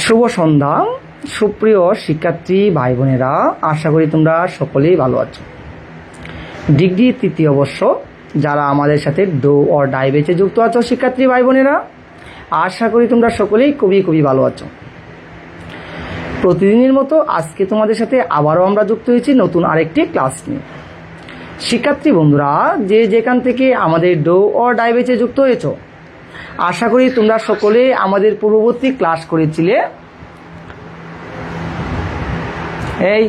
শুভ সন্ধ্যা সুপ্রিয় শিক্ষার্থী ভাই বোনেরা, আশা করি তোমরা সকলেই ভালো আছো। ডিগ্রি তৃতীয় বর্ষ যারা আমাদের সাথে ডো অর ডাই বেচে যুক্ত আছো শিক্ষার্থী ভাই বোনেরা, আশা করি তোমরা সকলেই খুবই ভালো আছো। প্রতিদিনের মতো আজকে তোমাদের সাথে আবারও আমরা যুক্ত হয়েছি নতুন আরেকটি ক্লাস নিয়ে। শিক্ষার্থী বন্ধুরা, যে যেখান থেকে আমাদের ডো অর ডাই বেচে যুক্ত হয়েছো, আশা করি তোমরা সকলে আমাদের পূর্ববর্তী ক্লাস করেছিলে। এই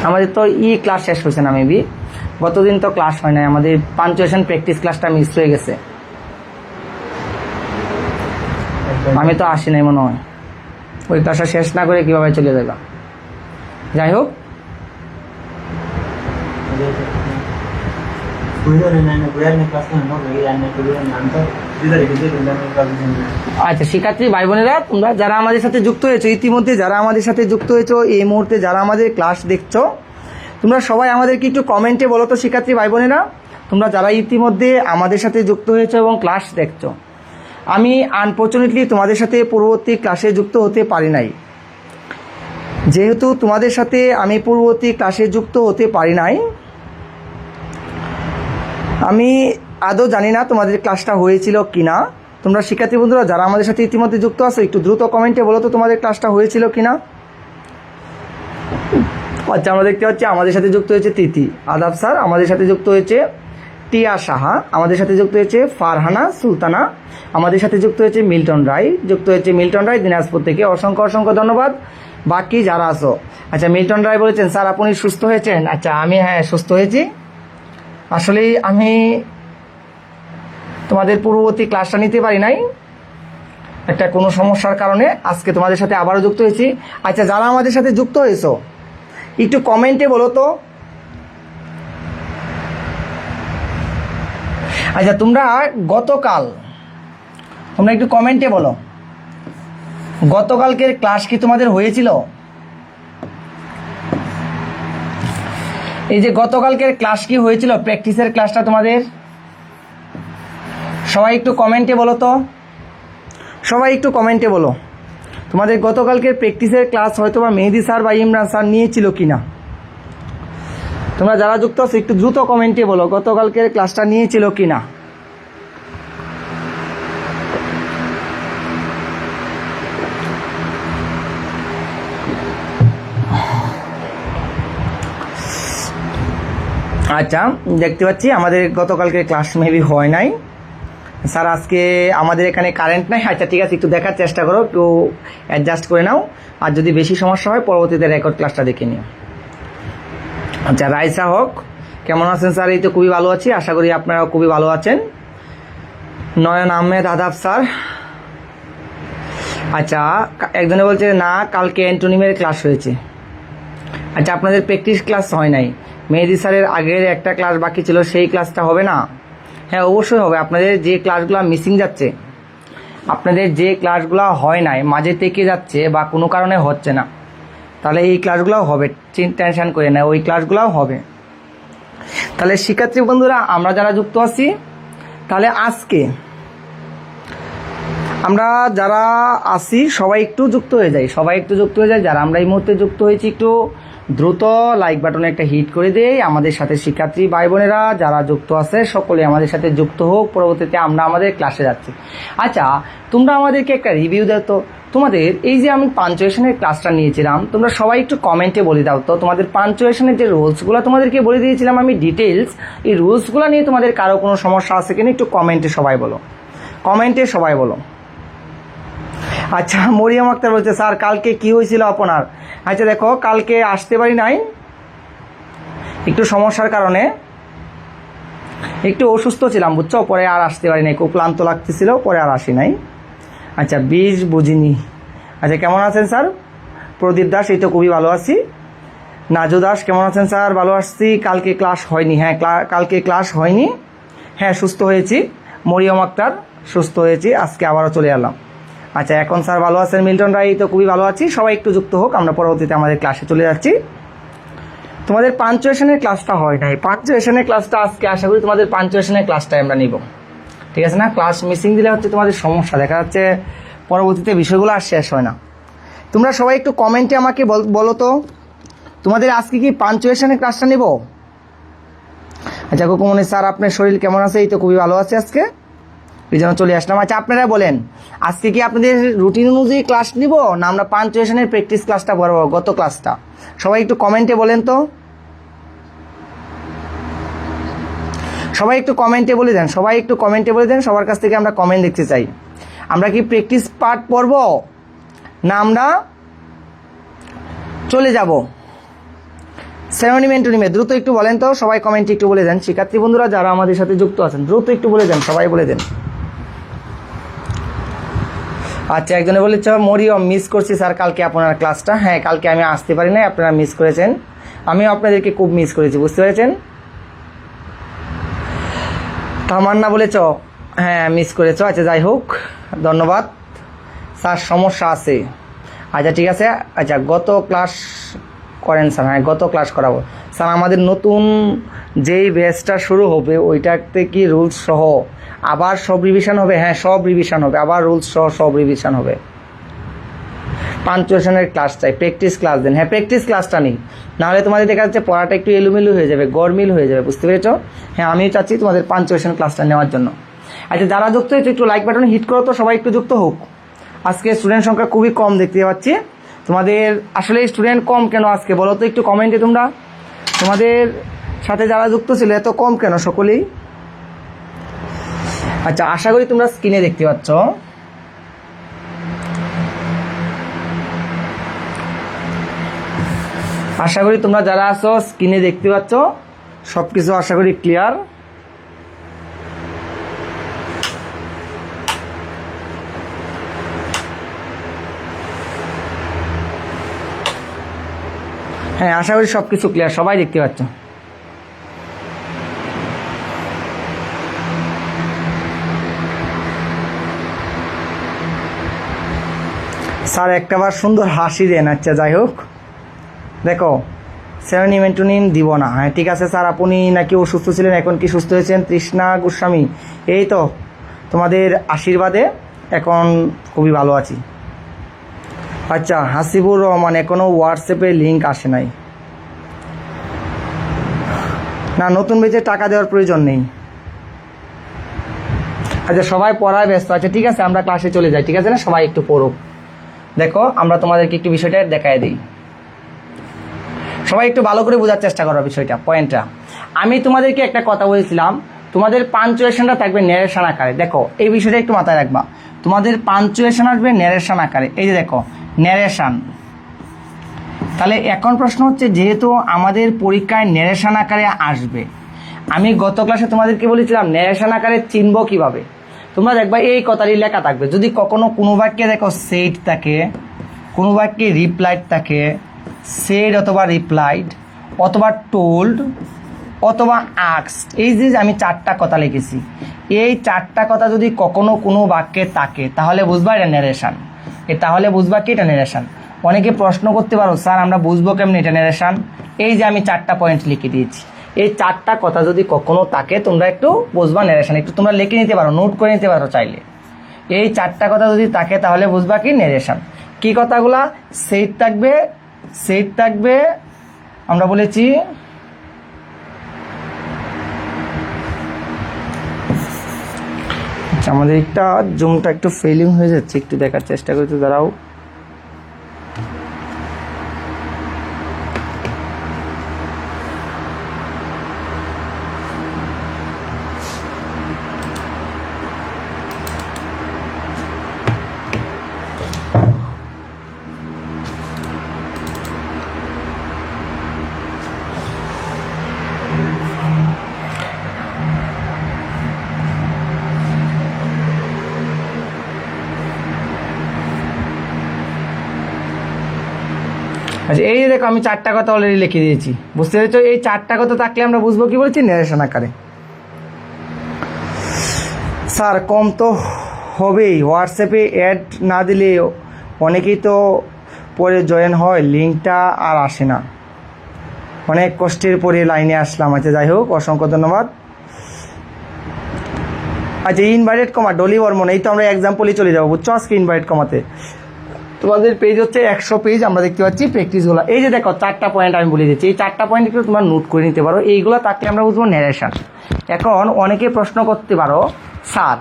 আমাদের তো ক্লাস শেষ হয়েছে না, মেবি গতদিন তো ক্লাস হয় নাই, আমাদের পাঞ্চুয়েশন প্র্যাকটিস ক্লাসটা মিস হয়ে গেছে। আমি তো আসি নাই মনে হয়, ওই ক্লাসটা শেষ না করে কিভাবে চলে যাবে। যাই হোক, আচ্ছা শিক্ষার্থী ভাই বোনেরা, তোমরা যারা আমাদের সাথে যুক্ত হয়েছো, ইতিমধ্যে যারা আমাদের সাথে যুক্ত হয়েছো, এই মুহূর্তে যারা আমাদের ক্লাস দেখছো, তোমরা সবাই আমাদেরকে একটু কমেন্টে বলো তো শিক্ষার্থী ভাই বোনেরা, তোমরা যারা ইতিমধ্যে আমাদের সাথে যুক্ত হয়েছো এবং ক্লাস দেখছো। আমি আনফর্চুনেটলি তোমাদের সাথে পূর্ববর্তী ক্লাসে যুক্ত হতে পারি নাই। যেহেতু তোমাদের সাথে আমি পূর্ববর্তী ক্লাসে যুক্ত হতে পারি নাই, আমি আদৌ জানি না তোমাদের ক্লাসটা হয়েছিল কি না। তোমরা শিক্ষার্থী বন্ধুরা যারা আমাদের সাথে ইতিমধ্যে যুক্ত আছো, একটু দ্রুত কমেন্টে বলো তো তোমাদের ক্লাসটা হয়েছিল কি না। আচ্ছা, আমরা দেখতে পাচ্ছি আমাদের সাথে যুক্ত হয়েছে তিথি আদাব স্যার, আমাদের সাথে যুক্ত হয়েছে টিয়া সাহা, আমাদের সাথে যুক্ত হয়েছে ফারহানা সুলতানা, আমাদের সাথে যুক্ত হয়েছে মিল্টন রায়, দিনাজপুর থেকে। অসংখ্য ধন্যবাদ। বাকি যারা আছো, আচ্ছা মিল্টন রায় বলেছেন স্যার আপনি সুস্থ হয়েছেন। আচ্ছা, আমি হ্যাঁ সুস্থ হয়েছি। আসলেই আমি তোমাদের পূর্ববর্তী ক্লাসটা নিতে পারি নাই, একটা কোনো সমস্যার কারণে আজকে তোমাদের সাথে আবারও যুক্ত হয়েছি। আচ্ছা, যারা আমাদের সাথে যুক্ত হয়েছো একটু কমেন্টে বলো তো। আচ্ছা, তোমরা একটু কমেন্টে বলো, গতকালকের ক্লাস কি তোমাদের হয়েছিল? এই যে গতকালকের ক্লাস কি হয়েছিল, প্র্যাকটিসের ক্লাসটা তোমাদের? সবাই একটু কমেন্টে বলো তো, সবাই একটু কমেন্টে বলো তোমাদের গতকালকের প্র্যাকটিসের ক্লাস হয়তো বা মেহেদি স্যার বা ইমরান স্যার নিয়েছিল কিনা। তোমরা যারা যুক্ত আছো একটু দ্রুত কমেন্টে বলো গতকালকের ক্লাসটা নিয়েছিল কিনা। আচ্ছা, দেখতে পাচ্ছি আমাদের গতকালকে ক্লাস মেবি হয় নাই। স্যার আজকে আমাদের এখানে কারেন্ট নাই। আচ্ছা ঠিক আছে, একটু দেখার চেষ্টা করো, একটু অ্যাডজাস্ট করে নাও, আর যদি বেশি সমস্যা হয় পরবর্তীতে রেকর্ড ক্লাসটা দেখে নিও। আচ্ছা, রাইসা হক কেমন আছেন স্যার? এই তো খুবই ভালো আছি, আশা করি আপনারাও খুবই ভালো আছেন। নয়ন আহমেদ আদাব স্যার। আচ্ছা, একজনে বলছে না কালকে অ্যান্টোনিমের ক্লাস হয়েছে। আচ্ছা, আপনাদের প্র্যাকটিস ক্লাস হয় নাই, মেহেদি স্যারের আগের একটা ক্লাস বাকি ছিল, সেই ক্লাসটা হবে না? হ্যাঁ অবশ্যই হবে। আপনাদের যে ক্লাসগুলো মিসিং যাচ্ছে, আপনাদের যে ক্লাসগুলো হয় নাই, মাঝে থেকে যাচ্ছে বা কোনো কারণে হচ্ছে না, তাহলে এই ক্লাসগুলোও হবে, টেনশন করে না, ওই ক্লাসগুলোও হবে। তাহলে শিক্ষার্থী বন্ধুরা আমরা যারা যুক্ত আছি, তাহলে আজকে আমরা যারা আছি সবাই একটু যুক্ত হয়ে যাই, যারা আমরা এই মুহূর্তে যুক্ত হয়েছি একটু দ্রুত লাইক বাটনে একটা হিট করে দেই। আমাদের সাথে শিক্ষার্থী ভাই বোনেরা যারা যুক্ত আছে সকলে আমাদের সাথে যুক্ত হোক, পরবর্তীতে আমরা আমাদের ক্লাসে যাচ্ছি। আচ্ছা, তোমরা আমাদেরকে একটা রিভিউ দাও তো, তোমাদের এই যে আমি পাঞ্চুয়েশনের ক্লাসটা নিয়েছিলাম, তোমরা সবাই একটু কমেন্টে বলে দাও তো তোমাদের পাঞ্চুয়েশনের যে রুলসগুলো তোমাদেরকে বলে দিয়েছিলাম আমি ডিটেলস, এই রুলসগুলো নিয়ে তোমাদের কারো কোনো সমস্যা আছে কিনা একটু কমেন্টে সবাই বলো। আচ্ছা, মরিয়ম আক্তার বলছে স্যার কালকে কি হয়েছিল আপনার? আচ্ছা দেখো, কালকে আসতে পারি নাই, একটু সমস্যার কারণে, একটু অসুস্থ ছিলাম বুঝছো, পরে আর আসতে পারি নাই, খুব ক্লান্ত লাগতেছিল, পরে আর আসি নাই। আচ্ছা, বুঝিনি। আচ্ছা, কেমন আছেন স্যার? প্রদীপ দাস, এই তো খুবই ভালো আছি। নাজু দাস কেমন আছেন স্যার? ভালো আসছি। কালকে ক্লাস হয়নি, হ্যাঁ কালকে ক্লাস হয়নি, হ্যাঁ সুস্থ হয়েছি। মরিয়ম আক্তার, সুস্থ হয়েছি, আজকে আবারও চলে এলাম। আচ্ছা, এখন স্যার ভালো আছেন। মিল্টন রায়, তো খুবই ভালো আছি। সবাই একটু যুক্ত হোক, আমরা পরবর্তীতে আমাদের ক্লাসে চলে যাচ্ছি। তোমাদের পাঞ্চুয়েশনের ক্লাসটা হয় নাই, পাঞ্চুয়েশনের ক্লাসটা আজকে আশা করি তোমাদের পাঞ্চুয়েশনের ক্লাসটাই আমরা নিব, ঠিক আছে না? ক্লাস মিসিং দিলে হচ্ছে তোমাদের সমস্যা, দেখা যাচ্ছে পরবর্তীতে বিষয়গুলো আর শেষ হয় না। তোমরা সবাই একটু কমেন্টে আমাকে বলো তো তোমাদের আজকে কি পাঞ্চুয়েশনের ক্লাসটা নেব? আচ্ছা কুকুমনি স্যার আপনার শরীর কেমন আছে? এই তো খুবই ভালো আছে আজকে, এই জন্য চলে আসলাম। আচ্ছা আপনারা বলেন আজকে কি আপনাদের রুটিন অনুযায়ী ক্লাস নিব না আমরা পাঞ্চুয়েশনের প্র্যাকটিস ক্লাসটা করবো, গত ক্লাসটা? সবাই একটু কমেন্টে বলেন তো, সবাই একটু কমেন্টে বলে দেন, সবাই একটু কমেন্টে বলে দেন। সবার কাছ থেকে আমরা কমেন্ট দেখতে চাই। আমরা কি প্র্যাকটিস পার্ট পড়ব না আমরা চলে যাব সিনোনিম অ্যান্টোনিমে? দ্রুত একটু বলেন তো, সবাই কমেন্টে একটু বলে দেন। শিক্ষার্থী বন্ধুরা যারা আমাদের সাথে যুক্ত আছেন দ্রুত একটু বলে দেন, সবাই বলে দেন। আচ্ছা একজনে বলেছে মরিয়ম মিস করছি স্যার কালকে আপনার ক্লাসটা। হ্যাঁ কালকে আমি আসতে পারি নাই, আপনারা মিস করেছেন, আমিও আপনাদেরকে খুব মিস করেছি, বুঝতে পেরেছেন? তামান্না বলেছ হ্যাঁ মিস করেছ। আচ্ছা যাই হোক ধন্যবাদ স্যার, সমস্যা আছে। আচ্ছা ঠিক আছে। আচ্ছা গত ক্লাস করেন স্যার? হ্যাঁ গত ক্লাস করাবো স্যার। আমাদের নতুন যেই ব্যাচটা শুরু হবে ওইটাতে কি রুলস সহ আবার সব রিভিশন হবে? হ্যাঁ সব রিভিশন হবে, আবার রুলস সহ সব রিভিশন হবে। পাঞ্চুয়েশনের ক্লাস চাই, প্র্যাকটিস ক্লাস দেন। হ্যাঁ প্র্যাকটিস ক্লাসটা নেই, নাহলে তোমাদের দেখা যাচ্ছে পড়াটা একটু এলোমেলো হয়ে যাবে, গরমিল হয়ে যাবে, বুঝতে পেরেছো? হ্যাঁ আমিও চাচ্ছি তোমাদের পাঞ্চুয়েশন ক্লাসটা নেওয়ার জন্য। আচ্ছা যারা যুক্ত হয়েছে একটু লাইক বাটন হিট করো তো, সবাই একটু যুক্ত হোক। আজকে স্টুডেন্ট সংখ্যা খুবই কম দেখতে পাচ্ছি। তোমাদের আসলে স্টুডেন্ট কম কেন আজকে বলো তো একটু কমেন্টে তোমরা। তোমাদের সাথে যারা যুক্ত ছিল এত কম কেন সকলেই? আচ্ছা আশা করি তোমরা স্ক্রিনে দেখতে পাচ্ছ। আশা করি তোমরা যারা আছো স্ক্রিনে দেখতে পাচ্ছ সব কিছু, আশা করি ক্লিয়ার। হ্যাঁ আশা করি সব কিছু ক্লিয়ার, সবাই দেখতে পাচ্ছ। স্যার একটাবার সুন্দর হাসি দেন। আচ্ছা যাই হোক দেখো সিনোনিম অ্যান্টোনিম দিব না। হ্যাঁ ঠিক আছে স্যার, আপনি নাকি অসুস্থ ছিলেন, এখন কি সুস্থ হয়েছেন? তৃষ্ণা গোস্বামী এই তো তোমাদের আশীর্বাদে এখন খুবই ভালো আছি। আচ্ছা হাসিবুর রহমান এখনও হোয়াটসঅ্যাপে লিঙ্ক আসে নাই। না নতুন বেচে টাকা দেওয়ার প্রয়োজন নেই। আচ্ছা সবাই পড়ায় ব্যস্ত আছে, ঠিক আছে আমরা ক্লাসে চলে যাই, ঠিক আছে না? সবাই একটু পড়ো। দেখো আমরা তোমাদেরকে একটু বিষয়টা দেখায় দিই, সবাই একটু ভালো করে বোঝার চেষ্টা করো বিষয়টা, পয়েন্টটা। আমি তোমাদেরকে একটা কথা বলেছিলাম, তোমাদের পাঞ্চুয়েশনটা থাকবে ন্যারেশন আকারে। দেখো এই বিষয়টা একটু মাথায় রাখবা, তোমাদের পাঞ্চুয়েশন আসবে ন্যারেশন আকারে। এই যে দেখো ন্যারেশন। তাহলে এখন প্রশ্ন হচ্ছে যেহেতু আমাদের পরীক্ষায় ন্যারেশন আকারে আসবে, আমি গত ক্লাসে তোমাদেরকে বলেছিলাম ন্যারেশন আকারে চিনব কিভাবে। তোমরা দেখবা এই কথারই লেখা থাকবে, যদি কখনো কোনো বাক্যে দেখো সেড থাকে, কোনো বাক্যে রিপ্লাইড থাকে, সেড অথবা রিপ্লাইড অথবা টোল্ড অথবা আস্কড, এই যে আমি চারটা কথা লিখেছি, এই চারটা কথা যদি কখনো কোনো বাক্যে থাকে তাহলে বুঝবা এটা ন্যারেশন। তাহলে বুঝবা কি এটা ন্যারেশন। অনেকে প্রশ্ন করতে পারো স্যার আমরা বুঝবো কেমনি এটা ন্যারেশন? এই যে আমি চারটা পয়েন্ট লিখে দিয়েছি, এই চারটা কথা যদি কখনো থাকে তোমরা একটু বুঝবা ন্যারেশন। একটু তোমরা লিখে নিতে পারো, নোট করে নিতে পারো চাইলে। এই চারটা কথা যদি থাকে তাহলে বুঝবা কি ন্যারেশন। কি কথাগুলা? সেট থাকবে, সেট থাকবে, আমরা বলেছি আমাদের একটা জুমটা একটু ফেলিং হয়ে যাচ্ছে, একটু দেখার চেষ্টা করতে দাঁড়াও। আচ্ছা এই দেখো আমি চারটা কথা অলরেডি লিখে দিয়েছি, বুঝতে পেরেছো? এই চারটা কথা থাকলে আমরা বুঝবো কি বলছি ন্যারেশন আকারে। স্যার কম তো হবেই, হোয়াটসঅ্যাপে অ্যাড না দিলে অনেকেই তো পরে জয়েন হয়, লিঙ্কটা আর আসে না, অনেক কষ্টের পরে লাইনে আসলাম। আচ্ছা যাই হোক অসংখ্য ধন্যবাদ। আচ্ছা ইনভার্টেড কমা ডলি বর্মন, এই তো আমরা এক্সাম্পলই চলে যাবো বুঝছো আজকে ইনভার্টেড কমাতে। তোমাদের পেজ হচ্ছে 100 পেজ, আমরা দেখতে পাচ্ছি প্র্যাকটিসগুলো। এই যে দেখো 4টা পয়েন্ট আমি বলে দিচ্ছি, এই 4টা পয়েন্ট একটু তোমরা নোট করে নিতে পারো, এইগুলো থাকলে আমরা বুঝবো ন্যারেশন। এখন অনেকে প্রশ্ন করতে পারো স্যার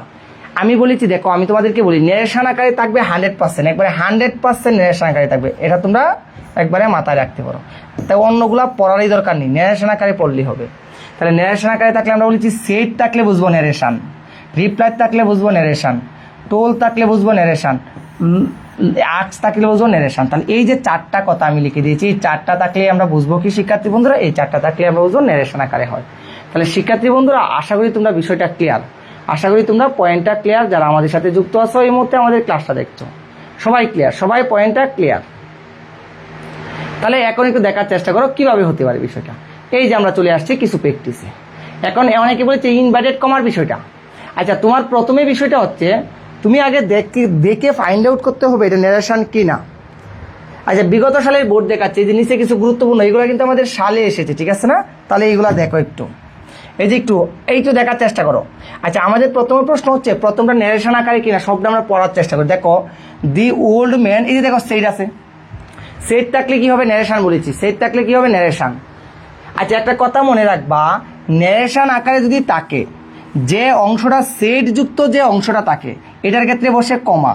আমি বলেছি দেখো আমি তোমাদেরকে বলি ন্যারেশন আকারে থাকবে 100%, একবারে 100% ন্যারেশন আকারে থাকবে, এটা তোমরা একবারে মাথায় রাখতে পারো। তাই অন্যগুলো পড়ারই দরকার নেই, ন্যারেশন আকারে পড়লেই হবে। তাহলে ন্যারেশন আকারে থাকলে আমরা বলেছি সেট থাকলে বুঝবো ন্যারেশন, রিপ্লাই থাকলে বুঝবো ন্যারেশন, টোল থাকলে বুঝবো ন্যারেশন, আর্টস থাকলে বুঝবো ন্যারেশন। তাহলে এই যে 4টা কথা আমি লিখে দিয়েছি, এই 4টা থাকলে আমরা বুঝবো কি শিক্ষার্থী বন্ধুরা, এই 4টা থাকলে আমরা বুঝবো ন্যারেশন আকারে হয়। তাহলে শিক্ষার্থী বন্ধুরা আশা করি তোমরা বিষয়টা ক্লিয়ার, আশা করি তোমরা পয়েন্টটা ক্লিয়ার। যারা আমাদের সাথে যুক্ত আছো এই মুহূর্তে আমাদের ক্লাসটা দেখছো সবাই ক্লিয়ার, সবাই পয়েন্টটা ক্লিয়ার। তাহলে এখন একটু দেখার চেষ্টা করো কিভাবে হতে পারে বিষয়টা। এই যে আমরা চলে আসছি কিছু প্র্যাকটিসে। এখন অনেকে বলেছে ইনভার্টেড কমার বিষয়টা। আচ্ছা তোমার প্রথমে বিষয়টা হচ্ছে তুমি আগে দেখে ফাইন্ড আউট করতে হবে এটা ন্যারেশন কি না। আচ্ছা বিগত সালের বোর্ড দেখাচ্ছে, এই যে নিচে কিছু গুরুত্বপূর্ণ এইগুলো কিন্তু আমাদের সালে এসেছে, ঠিক আছে না? তাহলে এইগুলা দেখো একটু, এই যে একটু দেখার চেষ্টা করো। আচ্ছা আমাদের প্রথম প্রশ্ন হচ্ছে প্রথমটা ন্যারেশন আকারে কিনা, সবটা আমরা পড়ার চেষ্টা করি। দেখো দি ওল্ড ম্যান, এই যে দেখো সেট আছে, সেট থাকলে কি হবে ন্যারেশন বলেছি, সেট থাকলে কি হবে ন্যারেশন। আচ্ছা একটা কথা মনে রাখবা, ন্যারেশন আকারে যদি থাকে যে অংশটা সেট যুক্ত যে অংশটা থাকে এটার ক্ষেত্রে বসে কমা।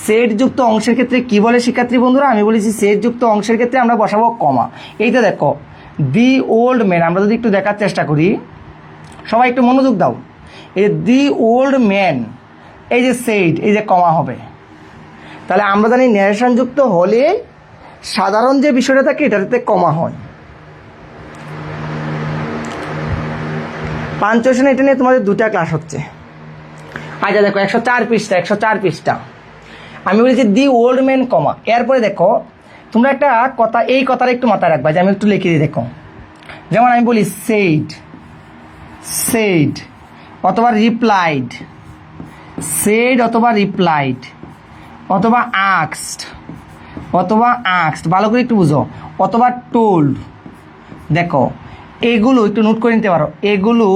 সেট যুক্ত অংশের ক্ষেত্রে কি বলে শিক্ষার্থী বন্ধুরা, আমি বলেছি সেট যুক্ত অংশের ক্ষেত্রে আমরা বসাবো কমা। এইটা দেখো দি ওল্ড ম্যান, আমরা যদি একটু দেখার চেষ্টা করি, সবাই একটু মনোযোগ দাও। এই দি ওল্ড ম্যান, এই যে সেট, এই যে কমা হবে। তাহলে আমরা জানি ন্যারেশন যুক্ত হলে সাধারণ যে বিষয়টা থাকে এটাতে কমা হয়। পাঞ্চুয়েশন এটা নিয়ে তোমাদের 2টা ক্লাস হচ্ছে। আচ্ছা দেখো 104 পৃষ্ঠা আমি বলেছি দি ওল্ড ম্যান কমা, এরপরে দেখো তোমরা একটা কথা, এই কথাটা একটু মাথায় রাখবা, যে আমি একটু লিখে দিই। দেখো যেমন আমি বলি সেড অথবা রিপ্লাইড, সেড অথবা রিপ্লাইড অথবা আক্সড, ভালো করে একটু বুঝো, অথবা টোল্ড। দেখো এগুলো একটু নোট করে নিতে পারো, এগুলো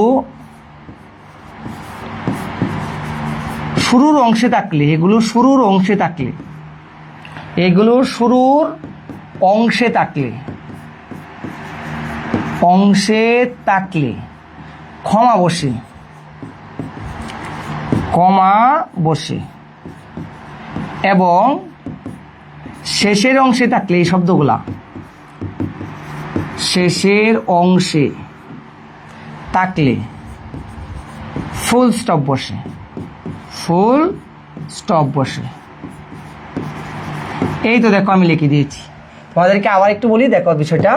শুরুর অংশে থাকলে, ক্ষমা বসে এবং শেষের অংশে থাকলে, এই শব্দগুলা শেষের অংশে থাকলে ফুল স্টপ বসে। এই তো দেখো আমি লিখে দিয়েছি। তোমাদেরকে আবার একটু বলি, দেখো বিষয়টা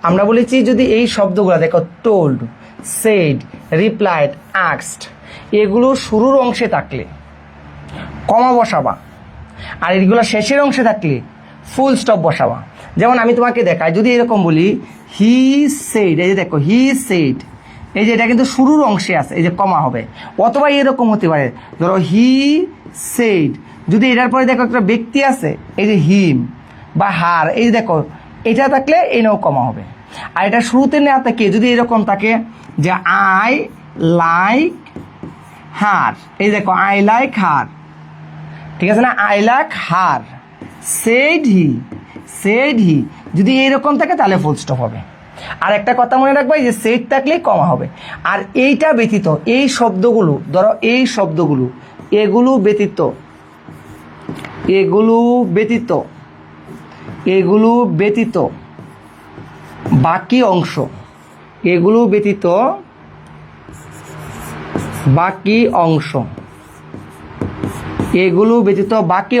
আমরা বলেছি যদি এই শব্দগুলো দেখো টোল্ড, সেড, রিপ্লাইড, আস্কড, এগুলো শুরুর অংশে থাকলে কমা বসাবা, আর এগুলো শেষের অংশে থাকলে ফুল স্টপ বসাবা। যেমন আমি তোমাকে দেখাই, যদি এরকম বলি হি সেড, এই যে দেখো হি সেড, এই যে এটা কিন্তু শুরুর অংশে আছে, এই যে কমা হবে। অথবা এরকম হতে পারে, ধরো হি সেড, যদি এটার পরে দেখো একটা ব্যক্তি আছে, এই যে হিম বা হার, এই যে দেখো এটা থাকলে এনেও কমা হবে। আর এটা শুরুতে না থাকে, যদি এরকম থাকে যে আই লাইক হার, এই দেখো আই লাইক হার, ঠিক আছে না, I like her, said he, যদি এইরকম থাকে তাহলে ফুল স্টপ হবে। আর একটা কথা মনে রাখবা, যে সেট থাকলেই কমা হবে। আর এইটা ব্যতীত এই শব্দগুলো, ধরো এই শব্দগুলো, এগুলো ব্যতীত বাকি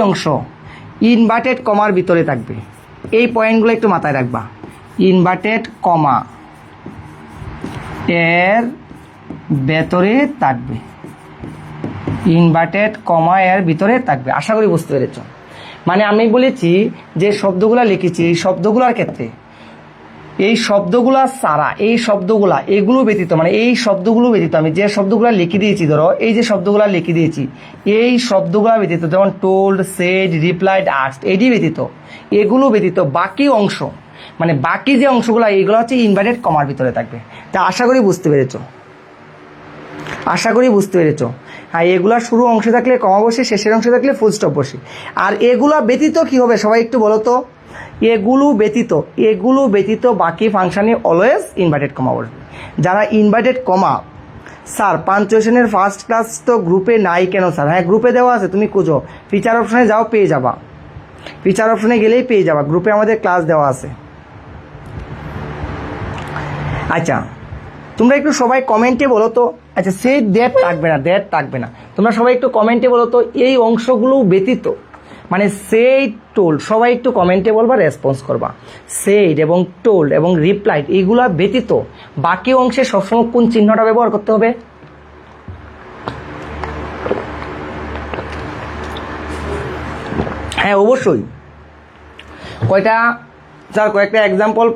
অংশ ইনভার্টেড কমার ভিতরে থাকবে। এই পয়েন্টগুলো একটু মাথায় রাখবা, ইনভার্টেড কমা এর ভেতরে থাকবে, আশা করি বুঝতে পেরেছ। মানে আমি বলেছি যে শব্দগুলা লিখেছি, এই শব্দগুলোর ক্ষেত্রে, এই শব্দগুলা ছাড়া, এগুলো ব্যতীত, মানে এই শব্দগুলো ব্যতীত আমি যে শব্দগুলো লিখে দিয়েছি, ধরো এই যে শব্দগুলো লিখে দিয়েছি, এই শব্দগুলো ব্যতীত, যেমন টোল্ড, সেড, রিপ্লাইড, আস্কড, এগুলো ব্যতীত বাকি অংশ, মানে বাকি যে অংশগুলো, এইগুলো হচ্ছে ইনভার্টেড কমার ভিতরে থাকবে। তা আশা করি বুঝতে পেরেছ। আশা করি বুঝতে পেরেছো। হ্যাঁ, এগুলা শুরু অংশে থাকলে কমা বসে, শেষের অংশে থাকলে ফুল স্টপ বসে। আর এগুলা ব্যতীত কি হবে সবাই একটু বলো তো? এগুলো ব্যতীত বাকি ফাংশানে অলওয়েজ ইনভার্টেড কমা বসবে। যারা ইনভার্টেড কমা, স্যার পাঞ্চুয়েশনের ফার্স্ট ক্লাস তো গ্রুপে নাই কেন স্যার? হ্যাঁ, গ্রুপে দেওয়া আছে, তুমি খুঁজো, ফিচার অপশনে যাও, পেয়ে যাবা। ফিচার অপশনে গেলেই পেয়ে যাবা, গ্রুপে আমাদের ক্লাস দেওয়া আছে। আচ্ছা, তোমরা একটু সবাই কমেন্টে বলো তো। আচ্ছা, সেই দ্যাট থাকবে না, তোমরা সবাই একটু কমেন্টে বলো তো, এই অংশগুলো ব্যতীত, মানে সেইড টোল্ড, সবাই একটু কমেন্টে বলবা, রেসপন্স করবা। সেইড এবং টোল্ড এবং রিপ্লাইড এইগুলা ব্যতীত বাকি অংশে সবসময় কোন চিহ্নটা ব্যবহার করতে হবে? হ্যাঁ, অবশ্যই। কয়টা স্যার? কয়েকটা এক্সাম্পল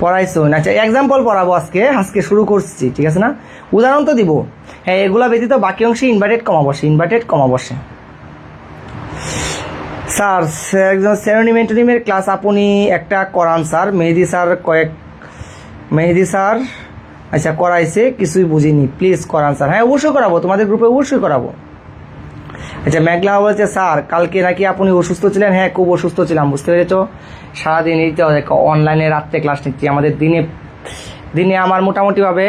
পড়াইছো না? আচ্ছা, এক্সাম্পল পড়াবো আজকে শুরু করছি, ঠিক আছে না? উদাহরণ তো দিব। হ্যাঁ, এগুলা ব্যতীত বাকি অংশে ইনভার্টেড কমা বসে। স্যার একজন সেরোনিমের ক্লাস আপনি একটা করান স্যার। মেহেদি স্যার আচ্ছা করাইছে, কিছুই বুঝিনি, প্লিজ করান স্যার। হ্যাঁ, অবশ্যই করাবো, তোমাদের গ্রুপে অবশ্যই করাবো। আচ্ছা, মেঘলা বলছে স্যার কালকে নাকি আপনি অসুস্থ ছিলেন। হ্যাঁ, খুব অসুস্থ ছিলাম, বুঝতে পেরেছো? সারাদিন এই তো অনলাইনে রাত্রে ক্লাস নিচ্ছি। আমাদের দিনে আমার মোটামুটিভাবে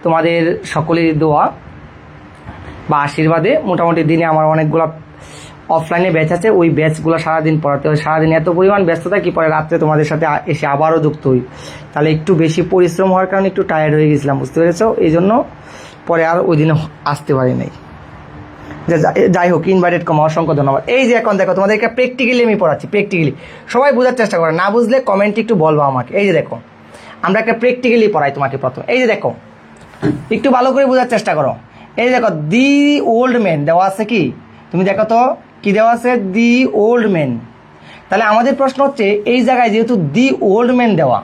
তোমাদের সকলের দোয়া বা আশীর্বাদে মোটামুটি দিনে আমার অনেকগুলো অফলাইনে ব্যাচ আছে, ওই ব্যাচগুলো সারাদিন পড়াতে হয়। সারাদিন এত পরিমাণ ব্যস্ততা কি পরে রাত্রে তোমাদের সাথে এসে আবারও যুক্ত হই, তাহলে একটু বেশি পরিশ্রম হওয়ার কারণে একটু টায়ার্ড হয়ে গেছিলাম, বুঝতে পেরেছো? এই জন্য পরে আর ওই দিনে আসতে পারি নাই। যাই হোক, ইনভার্টেড কমা, অসংখ্য ধন্যবাদ। এই যে এখন দেখো, তোমাদেরকে প্র্যাকটিক্যালি আমি পড়াচ্ছি, প্র্যাকটিক্যালি সবাই বোঝার চেষ্টা করো, না বুঝলে কমেন্টে একটু বলবো আমাকে। এই যে দেখো, আমরা একটা প্র্যাকটিক্যালি পড়াই তোমাকে প্রথম। এই যে দেখো, একটু ভালো করে বোঝার চেষ্টা করো। এই যে দেখো, দি ওল্ড ম্যান দেওয়া আছে, কি তুমি দেখো তো কি দেওয়া আছে? The old man. তাহলে আমাদের প্রশ্ন হচ্ছে, এই জায়গায় যেহেতু দি ওল্ড ম্যান দেওয়া,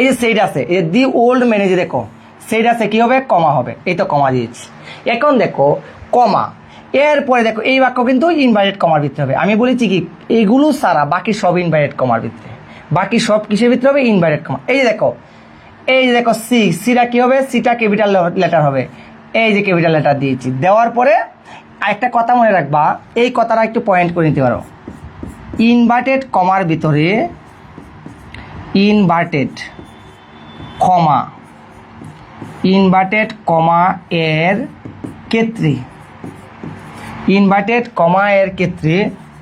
এই যে সেইড আছে, এই যে দি ওল্ড ম্যান, এই যে দেখো সেইড আছে, কি হবে? কমা হবে। এই তো কমা দিয়েছি। এখন দেখো কমা, এরপরে দেখো এই বাক্য কিন্তু ইনভার্টেড কমার ভিতরে হবে। আমি বলেছি কি, এইগুলো সারা বাকি সব ইনভার্টেড কমার ভিতরে, বাকি সব কিসের ভিতরে হবে? Inverted comma. এই যে দেখো সিটা কি হবে? সিটা ক্যাপিটাল লেটার হবে। এই যে ক্যাপিটাল লেটার দিয়েছি, দেওয়ার পরে একটা কথা মনে রাখবা, এই কথাটা একটু পয়েন্ট করে নিতে পারো। ইনভার্টেড কমার ভিতরে ইনভার্টেড কমা এর ক্ষেত্রে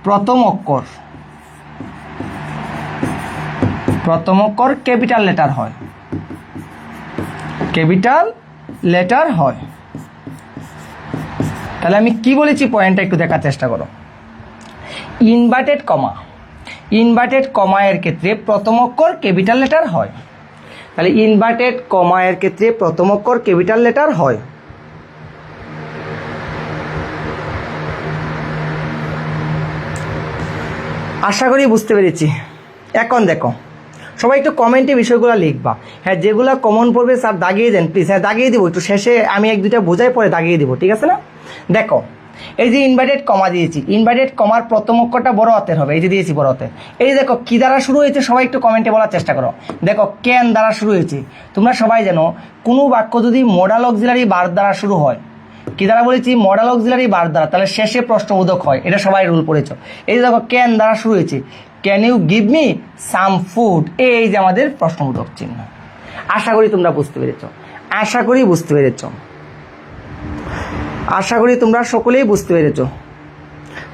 প্রথম অক্ষর ক্যাপিটাল লেটার হয়। তাহলে আমি কি বলেছি, পয়েন্টটা একটু দেখার চেষ্টা করো। ইনভার্টেড কমা এর ক্ষেত্রে প্রথম অক্ষর ক্যাপিটাল লেটার হয়। তাহলে ইনভার্টেড কমা এর ক্ষেত্রে প্রথম অক্ষর ক্যাপিটাল লেটার হয়। আশা করি বুঝতে পেরেছি। এখন দেখো, সবাই একটু কমেন্টে বিষয়গুলো লিখবা। হ্যাঁ, যেগুলো কমন পড়বে স্যার দাগিয়ে দেন প্লিজ। হ্যাঁ, দাগিয়ে দিব, একটু শেষে আমি এক দুইটা বোঝাই পরে দাগিয়ে দিব, ঠিক আছে না? দেখো, এই যে ইনভার্টেড কমা দিয়েছি, ইনভার্টেড কমার প্রথম অক্ষরটা বড় হাতের হবে, এই যে দিয়েছি বড় হাতের। এই যে দেখো, কি দ্বারা শুরু হয়েছে, সবাই একটু কমেন্টে বলার চেষ্টা করো। দেখো, ক্যান দ্বারা শুরু হয়েছে। তোমরা সবাই জানো, কোনো বাক্য যদি মডাল অক্সিলারি ভার্ব দ্বারা শুরু হয়, কি দ্বারা বলেছি? মডাল অক্সিলারি ভার্ব দ্বারা, তাহলে শেষে প্রশ্নবোধক হয়। এটা সবাই রুল পড়েছো। এই যে দেখো, ক্যান দ্বারা শুরু হয়েছে, can you give me some food, এই যে আমাদের প্রশ্নবোধক চিহ্ন। আশা করি তোমরা বুঝতে পেরেছো, আশা করি তোমরা সকলেই বুঝতে পেরেছো।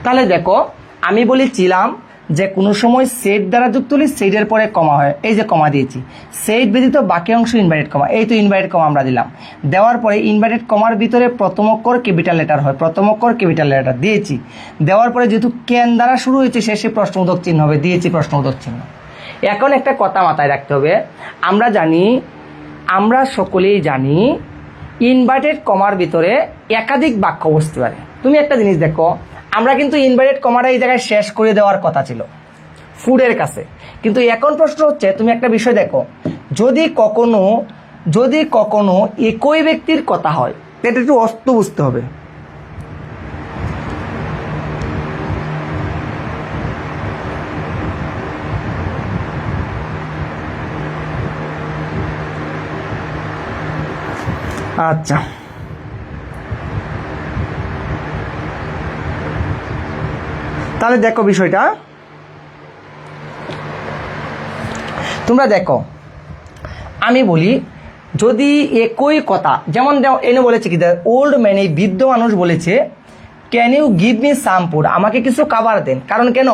তাহলে দেখো, আমি বলেছিলাম যে কোনো সময় সেট দ্বারা যুক্ত হলে সেটের পরে কমা হয়, এই যে কমা দিয়েছি। সেট ব্যতীত বাকি অংশ ইনভার্টেড কমা, এই তো ইনভার্টেড কমা আমরা দিলাম। দেওয়ার পরে ইনভার্টেড কমার ভিতরে প্রথম অক্ষর ক্যাপিটাল লেটার হয়, প্রথম অক্ষর ক্যাপিটাল লেটার দিয়েছি। দেওয়ার পরে যেহেতু ক্যান দ্বারা শুরু হয়েছে, শেষে প্রশ্নবোধক চিহ্ন হবে, দিয়েছি প্রশ্নবোধক চিহ্ন। এখন একটা কথা মাথায় রাখতে হবে, আমরা সকলেই জানি ইনভার্টেড কমার ভিতরে একাধিক বাক্য বসতে পারে। তুমি একটা জিনিস দেখো, আমরা কিন্তু ইনভার্টেড কমাটা এই জায়গায় শেষ করে দেওয়ার কথা ছিল ফুডের কাছে, কিন্তু এখন প্রশ্ন হচ্ছে, তুমি একটা বিষয় দেখো, যদি কখনো একই ব্যক্তির কথা হয়, এটা একটু অস্ত বুঝতে হবে। আচ্ছা, তাহলে দেখো বিষয়টা, তোমরা দেখো আমি বলি, যদি একই কথা, যেমন এনে বলেছে কি, ওল্ড ম্যান, এই বৃদ্ধ মানুষ বলেছে, can you give me some food, আমাকে কিছু খাবার দেন, কারণ কেন,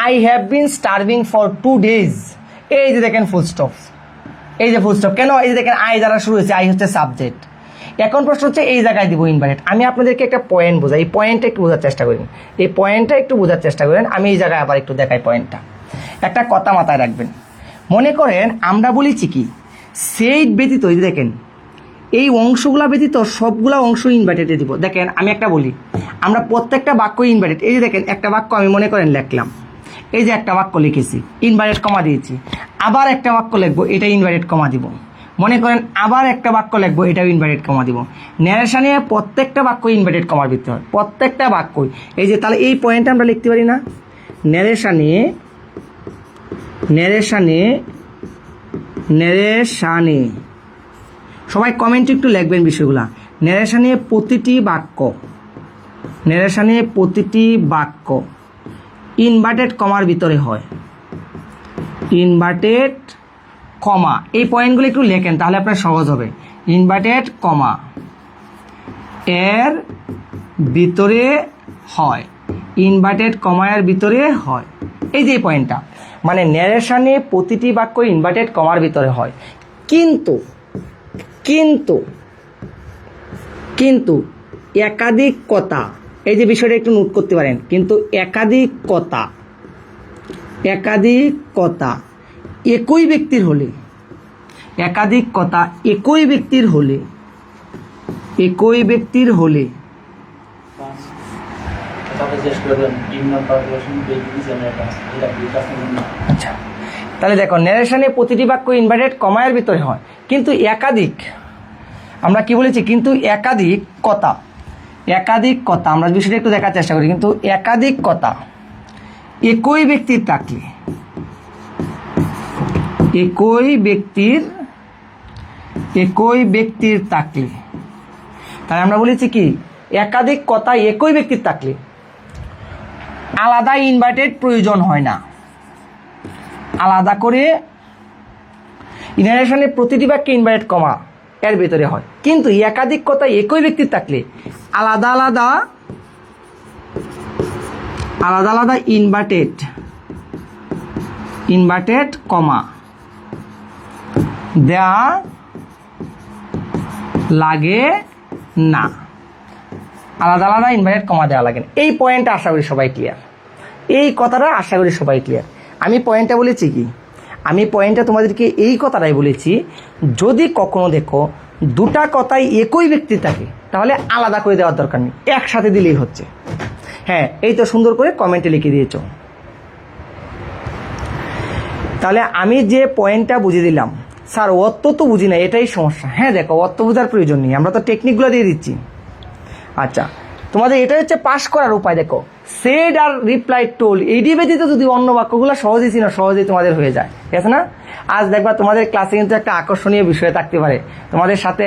I have been starving for 2 days। এই যে দেখেন ফুল স্টপ, এই যে ফুল স্টপ, কেন, এই যে দেখেন আই দ্বারা শুরু হয়েছে, আই হচ্ছে সাবজেক্ট। এখন প্রশ্ন হচ্ছে এই জায়গায় দিব ইনভারেট। আমি আপনাদেরকে একটা পয়েন্ট বোঝাই, এই পয়েন্টটা একটু বোঝার চেষ্টা করেন, এই পয়েন্টটা একটু বোঝার চেষ্টা করেন। আমি এই জায়গায় আবার একটু দেখাই পয়েন্টটা, একটা কথা মাথায় রাখবেন। মনে করেন আমরা বলেছি কি, সেই ব্যতীত, এই যে দেখেন এই অংশগুলা ব্যতীত সবগুলা অংশ ইনভার্টেডে দিব। দেখেন আমি একটা বলি, আমরা প্রত্যেকটা বাক্য ইনভার্টেড, এই যে দেখেন একটা বাক্য আমি মনে করেন লিখলাম, এই যে একটা বাক্য লিখেছি, ইনভার্টেড কমা দিয়েছি, আবার একটা বাক্য লিখবো, এটা ইনভার্টেড কমা দিব, মনে করেন আবার একটা বাক্য লিখবো, এটাও ইনভার্টেড কমা দিব। ন্যারেশনে প্রত্যেকটা বাক্য ইনভার্টেড কমার ভিত্তি হয়, প্রত্যেকটা বাক্যই। এই যে তাহলে এই পয়েন্টটা আমরা লিখতে পারি না, ন্যারেশনে সবাই কমেন্টে একটু লিখবেন বিষয়গুলা। ন্যারেশনে প্রতিটি বাক্য ইনভার্টেড কমার ভিতরে হয়, ইনভার্টেড কমা, এই পয়েন্টগুলো একটু লেখেন তাহলে আপনার সহজ হবে। ইনভার্টেড কমা এর ভিতরে হয়, ইনভার্টেড কমা এর ভিতরে হয়, এই যে পয়েন্টটা, মানে ন্যারেশনে প্রতিটি বাক্য ইনভার্টেড কমার ভিতরে হয়। কিন্তু কিন্তু কিন্তু একাধিক কথা, এই যে বিষয়টা একটু নোট করতে পারেন, কিন্তু একাধিক কথা একই ব্যক্তির হলে, একাধিক কথা একই ব্যক্তির হলে আচ্ছা, তাহলে দেখো ন্যারেশনে প্রতিটি বাক্য ইনভার্টেড কমায়ের ভিতরে হয়, কিন্তু একাধিক, আমরা কি বলেছি, কিন্তু একাধিক কথা, আমরা বিষয়টা একটু দেখার চেষ্টা করি, কিন্তু একাধিক কথা একই ব্যক্তির থাকলে, তাহলে আমরা বলেছি কি, একাধিক কথা একই ব্যক্তির থাকলে আলাদা ইনভার্টেড প্রয়োজন হয় না, আলাদা করে ন্যারেশনে প্রতিটি বাক্যে ইনভার্টেড কমা এর ভিতরে হয়। কিন্তু একাধিক কথা একই ব্যক্তির থাকলে আলাদা আলাদা ইনভার্টেড কমা দেয়া লাগে না, আলাদা ইনভার্টেড কমা দেওয়া লাগে না। এই পয়েন্টটা আশা করি সবাই ক্লিয়ার, এই কথাটা আশা করি সবাই ক্লিয়ার। আমি পয়েন্টটা বলেছি কি, আমি পয়েন্টটা তোমাদেরকে এই কথাটাই বলেছি, যদি কখনো দেখো দুটা কথাই একই ব্যক্তি থাকে তাহলে আলাদা করে দেওয়ার দরকার নেই, একসাথে দিলেই হচ্ছে। হ্যাঁ, এই তো সুন্দর করে কমেন্টে লিখে দিয়েছ। তাহলে আমি যে পয়েন্টটা বুঝে দিলাম, স্যার অত তো বুঝি না, এটাই সমস্যা। হ্যাঁ দেখো, অত বোঝার প্রয়োজন নেই, আমরা তো টেকনিকগুলো দিয়ে দিচ্ছি। আচ্ছা, তোমাদের এটা হচ্ছে পাস করার উপায়। দেখো, সেড আর রিপ্লাই টোল, এই ব্যতীত যদি অন্য বাক্যগুলো সহজেই ছিল, সহজেই তোমাদের হয়ে যায়, ঠিক আছে না? আজ দেখবা তোমাদের ক্লাসে কিন্তু একটা আকর্ষণীয় বিষয় থাকতে পারে, তোমাদের সাথে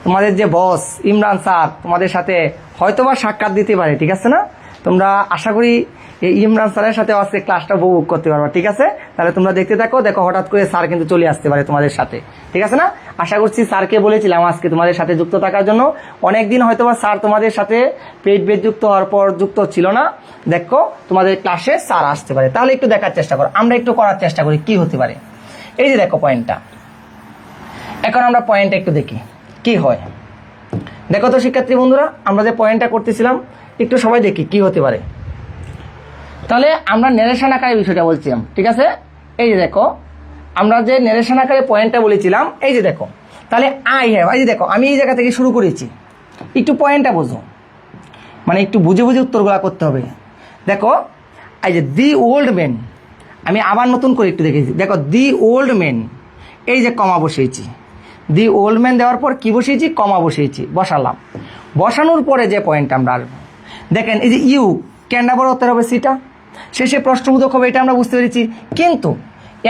তোমাদের যে বস ইমরান স্যার তোমাদের সাথে হয়তোবা সাক্ষাৎ দিতে পারে, ঠিক আছে না? তোমরা আশা করি এই ইমরান স্যারের সাথে আজকে ক্লাসটা উপভোগ করতে পারবা, ঠিক আছে? তাহলে তোমরা দেখতে থাকো, দেখো হঠাৎ করে স্যার কিন্তু চলে আসতে পারে তোমাদের সাথে, ঠিক আছে না? আশা করছি স্যারকে বলেছিলাম আজকে তোমাদের সাথে যুক্ত থাকার জন্য। অনেকদিন হয়তোবা স্যার তোমাদের সাথে পেট যুক্ত হওয়ার পর যুক্ত ছিল না, দেখো তোমাদের ক্লাসে স্যার আসতে পারে। তাহলে একটু দেখার চেষ্টা করো, আমরা একটু করার চেষ্টা করি কি হতে পারে। এই যে দেখো পয়েন্টটা, এখন আমরা পয়েন্টটা একটু দেখি কি হয়। দেখো তো শিক্ষার্থী বন্ধুরা, আমরা যে পয়েন্টটা করতেছিলাম একটু সবাই দেখি কি হতে পারে। তাহলে আমরা ন্যারেশন আকারে বিষয়টা বলছিলাম, ঠিক আছে? এই যে দেখো, আমরা যে ন্যারেশন আকারে পয়েন্টটা বলেছিলাম, এই যে দেখো, তাহলে আই হ্যাভ, এই যে দেখো আমি এই জায়গা থেকে শুরু করেছি, একটু পয়েন্টটা বোঝো, মানে একটু বুঝে উত্তরগুলো করতে হবে। দেখো এই যে দি ওল্ড ম্যান, আমি আবার নতুন করে একটু দেখেছি, দেখো দি ওল্ড ম্যান, এই যে কমা বসিয়েছি, দি ওল্ড ম্যান দেওয়ার পর কি বসিয়েছি, কমা বসিয়েছি, বসালাম। বসানোর পরে যে পয়েন্টটা আমরা আসবো, দেখেন এই যে ইউ ক্যান্ডা বড় হতে হবে, সিটা শেষে প্রশ্নবোধক হবে, এটা আমরা বুঝতে পেরেছি। কিন্তু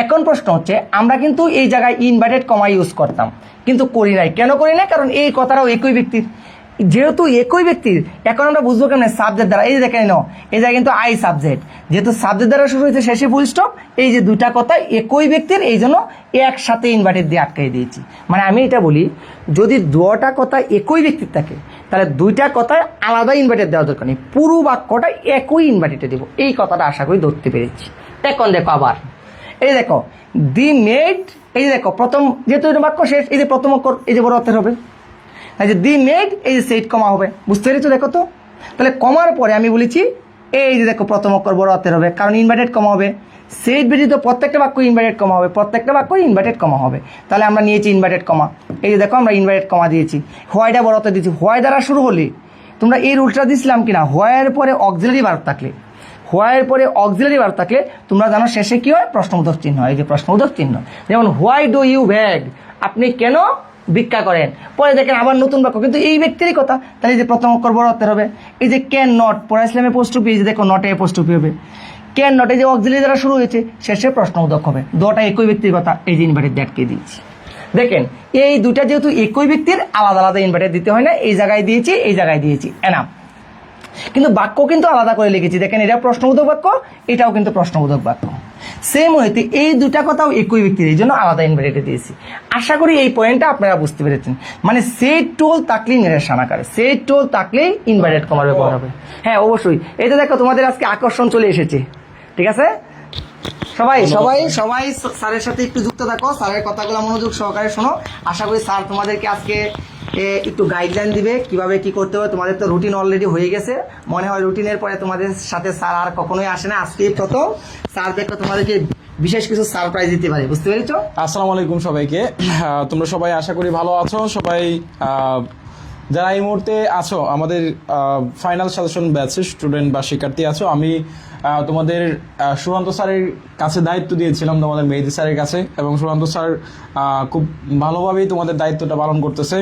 এখন প্রশ্ন হচ্ছে আমরা কিন্তু এই জায়গায় ইনভার্টেড কমা ইউজ করতাম, কিন্তু করি নাই। কেন করি নাই? কারণ এই কথাটাও একই ব্যক্তির, যেহেতু একই ব্যক্তির, এখন আমরা বুঝবো কেমন সাবজেক্ট দ্বারা। এই যে দেখেন এই জায়গায় কিন্তু আই সাবজেক্ট, যেহেতু সাবজেক্ট দ্বারা শুরু হয়েছে শেষে ফুল স্টপ, এই যে দুইটা কথা একই ব্যক্তির, এই জন্য একসাথে ইনভার্টেড দিয়ে আটকাই দিয়েছি। মানে আমি এটা বলি, যদি দুটা কথা একই ব্যক্তির থাকে তাহলে দুইটা কথায় আলাদা ইনভার্টেড দেওয়ার দরকার নেই, পুরো বাক্যটা একই ইনভার্টেডে দেবো। এই কথাটা আশা করি ধরতে পেরেছি। এখন দেখো আবার এই দেখো দি মেড, এই যে দেখো প্রথম, যেহেতু বাক্য শেষ, এই যে প্রথম অক্ষর এই যে বড় অর্থের হবে, এই যে দি মেড, এই যে সেট কমা হবে। বুঝতে পেরেছো? দেখো তো, তাহলে কমার পরে আমি বলেছি এই যে দেখো প্রথম অক্ষর বড় অর্থের হবে, কারণ ইনভার্টেড কমা হবে। সেট ব্যতীত প্রত্যেকটা বাক্য ইনভার্টেড কমা হবে, প্রত্যেকটা বাক্য ইনভার্টেড কমা হবে। তাহলে আমরা নিয়েছি ইনভার্টেড কমা। এই যে দেখো আমরা ইনভার্টেড কমা দিয়েছি, হোয়াইটা বড় অর্থে দিয়েছি। হোয়াই দ্বারা শুরু হলে তোমরা এই রুলটা দিয়েছিলাম কিনা, হোয়াইয়ের পরে অক্সিলারি ভার্ব থাকলে, হোয়াইয়ের পরে অক্সিলারি ভার্ব থাকলে তোমরা জানো শেষে কি হয়? প্রশ্নবোধক চিহ্ন হয়। এই যে প্রশ্নবোধক চিহ্ন, যেমন হোয়াই ডু ইউ ব্যাগ, আপনি কেন ভিক্ষা করেন। পরে দেখেন আবার নতুন বাক্য, কিন্তু এই ব্যক্তিরই কথা। তাহলে এই যে প্রথম অক্ষর বড় অর্থের হবে। এই যে ক্যান নট, পরে ইসলামে পোস্টুপি, এই যে দেখো নটে পোস্টুপি হবে। ক্যান নট, এই যে অক্সিলারি দ্বারা শুরু হয়েছে, শেষে প্রশ্নবোধক হবে। দুটা একই ব্যক্তির কথা, এই যে ইনভার্টেড আটকে দিয়েছি। দেখেন এই দুইটা যেহেতু একই ব্যক্তির, আলাদা আলাদা ইনভার্টেড দিতে হয় না, এই জায়গায় দিয়েছি, এই জায়গায় দিয়েছি, এনাফ। কিন্তু বাক্য কিন্তু আলাদা করে লিখেছি। দেখেন এটা প্রশ্নবোধক বাক্য, এটাও কিন্তু প্রশ্নবোধক বাক্য। সেম হইতে এই দুটা কথাও একই ব্যক্তির, এই জন্য আলাদা ইনভার্টেডে দিয়েছি। আশা করি এই পয়েন্টটা আপনারা বুঝতে পেরেছেন। মানে সেট টোল তাকলেই নিরেশান আকারে, সেট টোল তাকলেই ইনভার্টেড কমার ব্যবহার হবে। হ্যাঁ অবশ্যই, এটা দেখো তোমাদের আজকে আকর্ষণ চলে এসেছে। ঠিক আছে, সবাই সবাই সবাই স্যারের সাথে একটু যুক্ত থাকো, স্যারের কথাগুলো মনোযোগ সহকারে শোনো। আশা করি স্যার তোমাদেরকে আজকে একটু গাইডলাইন দিবে কিভাবে কি করতে হবে। তোমাদের তো রুটিন অলরেডি হয়ে গেছে, মনে হয় রুটিনের পরে তোমাদের সাথে স্যার আর কখনোই আসে না, আজকেই প্রথম। স্যার দেখো তোমাদেরকে বিশেষ কিছু সারপ্রাইজ দিতে পারে, বুঝতে পেরেছো? আসসালামু আলাইকুম সবাইকে। তোমরা সবাই আশা করি ভালো আছো। সবাই যারা এই মুহূর্তে আছো আমাদের ফাইনাল সাজেশন ব্যাচের স্টুডেন্ট বা শিক্ষার্থী আছো, আমি তোমাদের সুশান্ত স্যারের কাছে দায়িত্ব দিয়েছিলাম, তোমাদের মেহেদী স্যারের কাছে, এবং সুশান্ত স্যার খুব ভালোভাবেই তোমাদের দায়িত্বটা পালন করতেছে,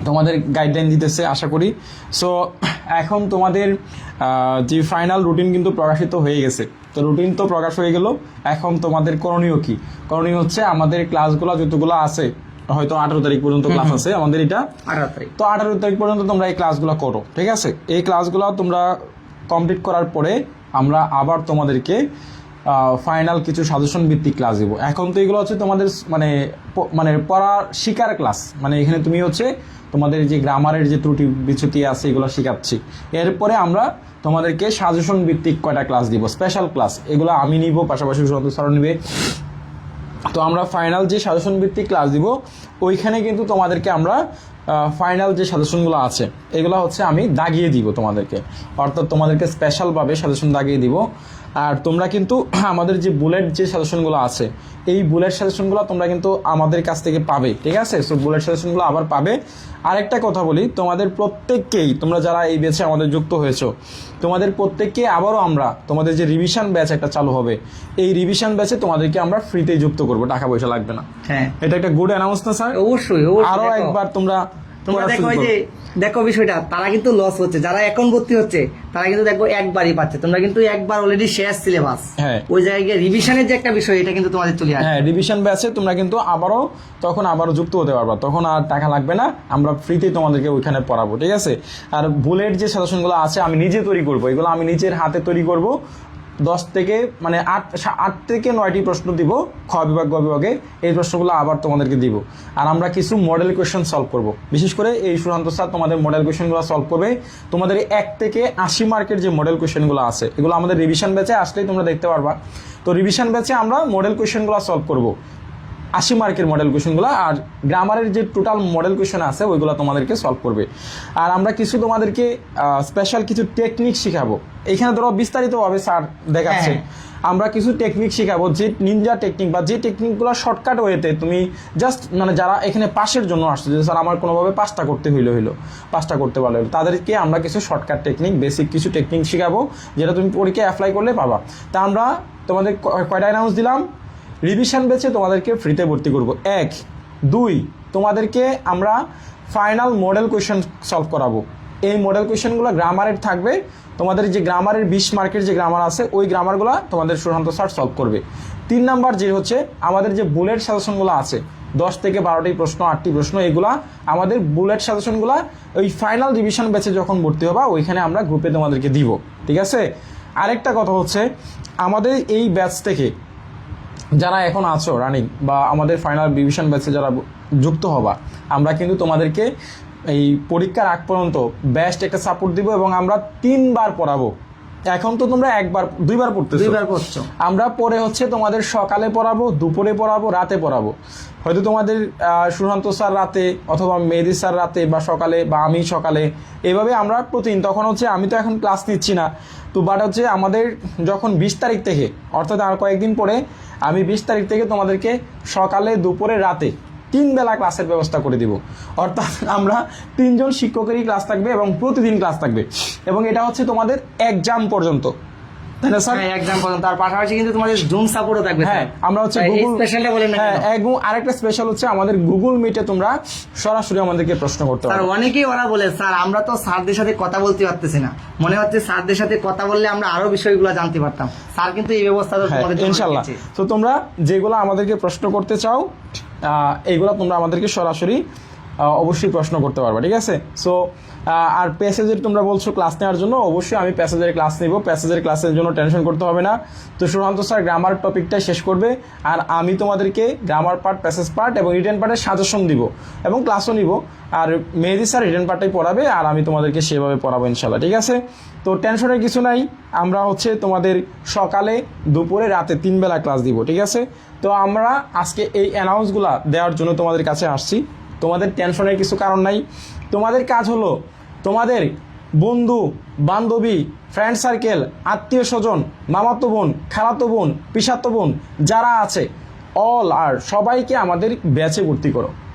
তোমাদের গাইডলাইন দিতেছে আশা করি। সো এখন তোমাদের যে ফাইনাল রুটিন কিন্তু প্রকাশিত হয়ে গেছে। তো রুটিন তো প্রকাশ হয়ে গেল, এখন তোমাদের করণীয় কি? করণীয় হচ্ছে আমাদের ক্লাসগুলো যতগুলো আছে, হয়তো 18 তারিখ পর্যন্ত ক্লাস আছে আমাদের, এটা 18 তারিখ, তো 18 তারিখ পর্যন্ত তোমরা এই ক্লাসগুলো করো। ঠিক আছে, এই ক্লাসগুলো তোমরা কমপ্লিট করার পরে আমরা আবার তোমাদেরকে ফাইনাল কিছু সাজেশন ভিত্তিক ক্লাস দিব। এখন তো এগুলো হচ্ছে তোমাদের মানে মানে পড়া শিকার ক্লাস, মানে এখানে তুমি হচ্ছে তোমাদের যে গ্রামারের যে ত্রুটি বিচ্যুতি আছে এগুলো শেখাচ্ছি। এরপরে আমরা তোমাদেরকে সাজেশন ভিত্তিক কয়টা ক্লাস দিব, স্পেশাল ক্লাস, এগুলো আমি নিব, পাশাপাশি সুশান্ত স্যারও নিবে। তো আমরা ফাইনাল যে সাজেশন ভিত্তিক ক্লাস দিব, ওইখানে কিন্তু তোমাদেরকে আমরা ফাইনাল যে সাজেশনগুলো আছে এগুলো হচ্ছে আমি দাগিয়ে দিব তোমাদেরকে, অর্থাৎ তোমাদেরকে স্পেশালভাবে সাজেশন দাগিয়ে দিব। আর তোমরা কিন্তু আমাদের যে বুলেট যে সাজেশনগুলো আছে, এই বুলেট সাজেশনগুলো তোমরা কিন্তু আমাদের কাছ থেকে পাবে। ঠিক আছে, সো বুলেট সাজেশনগুলো আবার পাবে। আরেকটা কথা বলি, তোমাদের প্রত্যেককেই, তোমরা যারা এই ব্যাচে আমাদের যুক্ত হয়েছো, তোমাদের প্রত্যেককে আবারও আমরা তোমাদের যে রিভিশন ব্যাচ একটা চালু হবে, এই রিভিশন ব্যাচে তোমাদেরকে আমরা ফ্রিতে যুক্ত করবো, টাকা পয়সা লাগবে না। হ্যাঁ, এটা একটা গুড অ্যানাউন্স না স্যার? অবশ্যই। আরো একবার তোমরা দেখো এই যে দেখো বিষয়টা, তারা কিন্তু লস হচ্ছে, যারা এখন ভর্তি হচ্ছে তারা কিন্তু দেখবো একবারই পাচ্ছে। তোমরা কিন্তু একবার অলরেডি শেষ সিলেবাস, ওই জায়গায় রিভিশনের যে একটা বিষয়, এটা কিন্তু তোমাদের চলে আসে। হ্যাঁ, রিভিশন ব্যাচে তোমরা কিন্তু আবারও যুক্ত হতে পারবা, তখন আর টাকা লাগবে না, আমরা ফ্রিতেই তোমাদেরকে ওইখানে পড়াবো। ঠিক আছে, আর বুলেট যে সাজেশনগুলো আছে আমি নিজে তৈরি করবো, এগুলো আমি নিজের হাতে তৈরি করব। 10 থেকে মানে 8 থেকে 9টি প্রশ্ন দিব খ বিভাগ গ বিভাগে, এই প্রশ্নগুলো আবার তোমাদেরকে দিব। আর আমরা কিছু মডেল কোয়েশ্চেন সলভ করব, বিশেষ করে এই সুশান্ত স্যার তোমাদের মডেল কোয়েশ্চেনগুলো সলভ করবে। তোমাদের 1 থেকে 80 মার্কের যে মডেল কোয়েশ্চেনগুলো আছে, এগুলো আমাদের রিভিশন ব্যাচে আসলেই তোমরা দেখতে পারবা। তো রিভিশন ব্যাচে আমরা মডেল কোয়েশ্চেনগুলো সলভ করব, 80 মার্কের মডেল কোয়েশ্চেনগুলো, আর গ্রামারের যে টোটাল মডেল কোয়েশ্চেন আছে ওইগুলো তোমাদেরকে সলভ করবে। আর আমরা কিছু তোমাদেরকে স্পেশাল কিছু টেকনিক শেখাবো, এখানে ধরো বিস্তারিতভাবে স্যার দেখাচ্ছে, আমরা কিছু টেকনিক শেখাবো, যে নিনজা টেকনিক বা যে টেকনিকগুলো শর্টকাট ওয়েতে তুমি জাস্ট মানে যারা এখানে পাশের জন্য আসছে, যে স্যার আমার কোনোভাবে পাসটা করতে পাসটা করতে পারলে তাদেরকে আমরা কিছু শর্টকাট টেকনিক, বেসিক কিছু টেকনিক শেখাবো, যেটা তুমি পরীক্ষায় অ্যাপ্লাই করলে পাবা। তা আমরা তোমাদের কয়টা অ্যানাউন্স দিলাম, রিভিশন ব্যাচে তোমাদেরকে ফ্রিতে ভর্তি করব। 1, 2 তোমাদেরকে আমরা ফাইনাল মডেল কোয়েশ্চেন সলভ করাবো। এই মডেল কোয়েশ্চেনগুলো গ্রামারের থাকবে, তোমাদের যে গ্রামারের 20 মার্কের যে গ্রামার আছে ওই গ্রামারগুলো তোমাদের সুশান্ত স্যার সলভ করবে। 3 নাম্বার যে হচ্ছে আমাদের যে বুলেট সাজেশনগুলো আছে 10 থেকে 12টি প্রশ্ন 8টি প্রশ্ন, এগুলা আমাদের বুলেট সাজেশনগুলো ওই ফাইনাল রিভিশন ব্যাচে যখন ভর্তি হবা ওইখানে আমরা গ্রুপে তোমাদেরকে দিব, ঠিক আছে। আরেকটা কথা হচ্ছে আমাদের এই ব্যাচ থেকে যারা এখন আছো রানিং বা আমাদের ফাইনাল রিভিশন ব্যাচে যারা যুক্ত হবা, আমরা কিন্তু তোমাদেরকে এই পরীক্ষার আগ পর্যন্ত বেস্ট একটা সাপোর্ট দিব এবং আমরা 3 বার পড়াবো। এখন তো তোমরা 2 বার পড়ছো, আমরা পরে হচ্ছে তোমাদের সকালে পড়াবো, দুপুরে পড়াবো, রাতে পড়াবো। হয়তো তোমাদের সুশান্ত স্যার রাতে অথবা মেহেদী স্যার রাতে বা সকালে বা আমি সকালে, এভাবে আমরা প্রতিদিন। তখন হচ্ছে আমি তো এখন ক্লাস নিচ্ছি না তো, বাট হচ্ছে আমাদের যখন 20 তারিখ থেকে, অর্থাৎ আর কয়েকদিন পরে আমি 20 তারিখ থেকে তোমাদেরকে সকালে দুপুরে রাতে 3 বেলা ক্লাসের ব্যবস্থা করে দিব। অর্থাৎ আমরা 3 জন শিক্ষকেরই ক্লাস থাকবে এবং প্রতিদিন ক্লাস থাকবে, এবং এটা হচ্ছে তোমাদের এক্সাম পর্যন্ত, তাই না স্যার? এক্সাম পর্যন্ত। তার পাশাপাশি কিন্তু তোমাদের জুম সাপোর্টও থাকবে। হ্যাঁ, আমরা হচ্ছে গুগল স্পেশালটা বলেন না। হ্যাঁ, এবং আরেকটা স্পেশাল হচ্ছে আমাদের গুগল মিটে তোমরা সরাসরি আমাদেরকে প্রশ্ন করতে পারো। স্যার অনেকেই ওরা বলে স্যার আমরা তো স্যারদের সাথে কথা বলতে পারতেছি না, মনে হচ্ছে স্যারদের সাথে কথা বললে আমরা আরো বিষয়গুলো জানতে পারতাম। স্যার কিন্তু এই ব্যবস্থা তোমাদের জন্য ইনশাআল্লাহ। তো তোমরা যেগুলো আমাদেরকে প্রশ্ন করতে চাও এইগুলো তোমরা আমাদেরকে সরাসরি অবশ্যই প্রশ্ন করতে পারবে, ঠিক আছে। সো আর প্যাসেজের তোমরা বলছো ক্লাস নেওয়ার জন্য, অবশ্যই আমি প্যাসেজের ক্লাস নিব, প্যাসেজের ক্লাসের জন্য টেনশন করতে হবে না। তো সুশান্ত স্যার গ্রামার টপিকটা শেষ করবে আর আমি তোমাদেরকে গ্রামার পার্ট, প্যাসেজ পার্ট এবং রিটেন পার্টের সাজেশন দিব এবং ক্লাসও নিব। আর মেহেদী স্যার রিটেন পার্টটাই পড়াবে আর আমি তোমাদেরকে সেভাবে পড়াবো ইনশাল্লাহ, ঠিক আছে। তো টেনশনের কিছু নাই, আমরা হচ্ছে তোমাদের সকালে দুপুরে রাতে 3 বেলা ক্লাস দিব, ঠিক আছে। তো আমরা আজকে এই অ্যানাউন্সগুলো দেওয়ার জন্য তোমাদের কাছে আসছি, তোমাদের টেনশনের কিছু কারণ নাই। তোমাদের কাজ হলো তোমাদের বন্ধু বান্ধবী, ফ্রেন্ড সার্কেল, আত্মীয় স্বজন, মামাতো বোন, খালাতো বোন, পিসাতো বোন যারা আছে অল আর সবাইকে আমাদের ব্যাচে ভর্তি করো,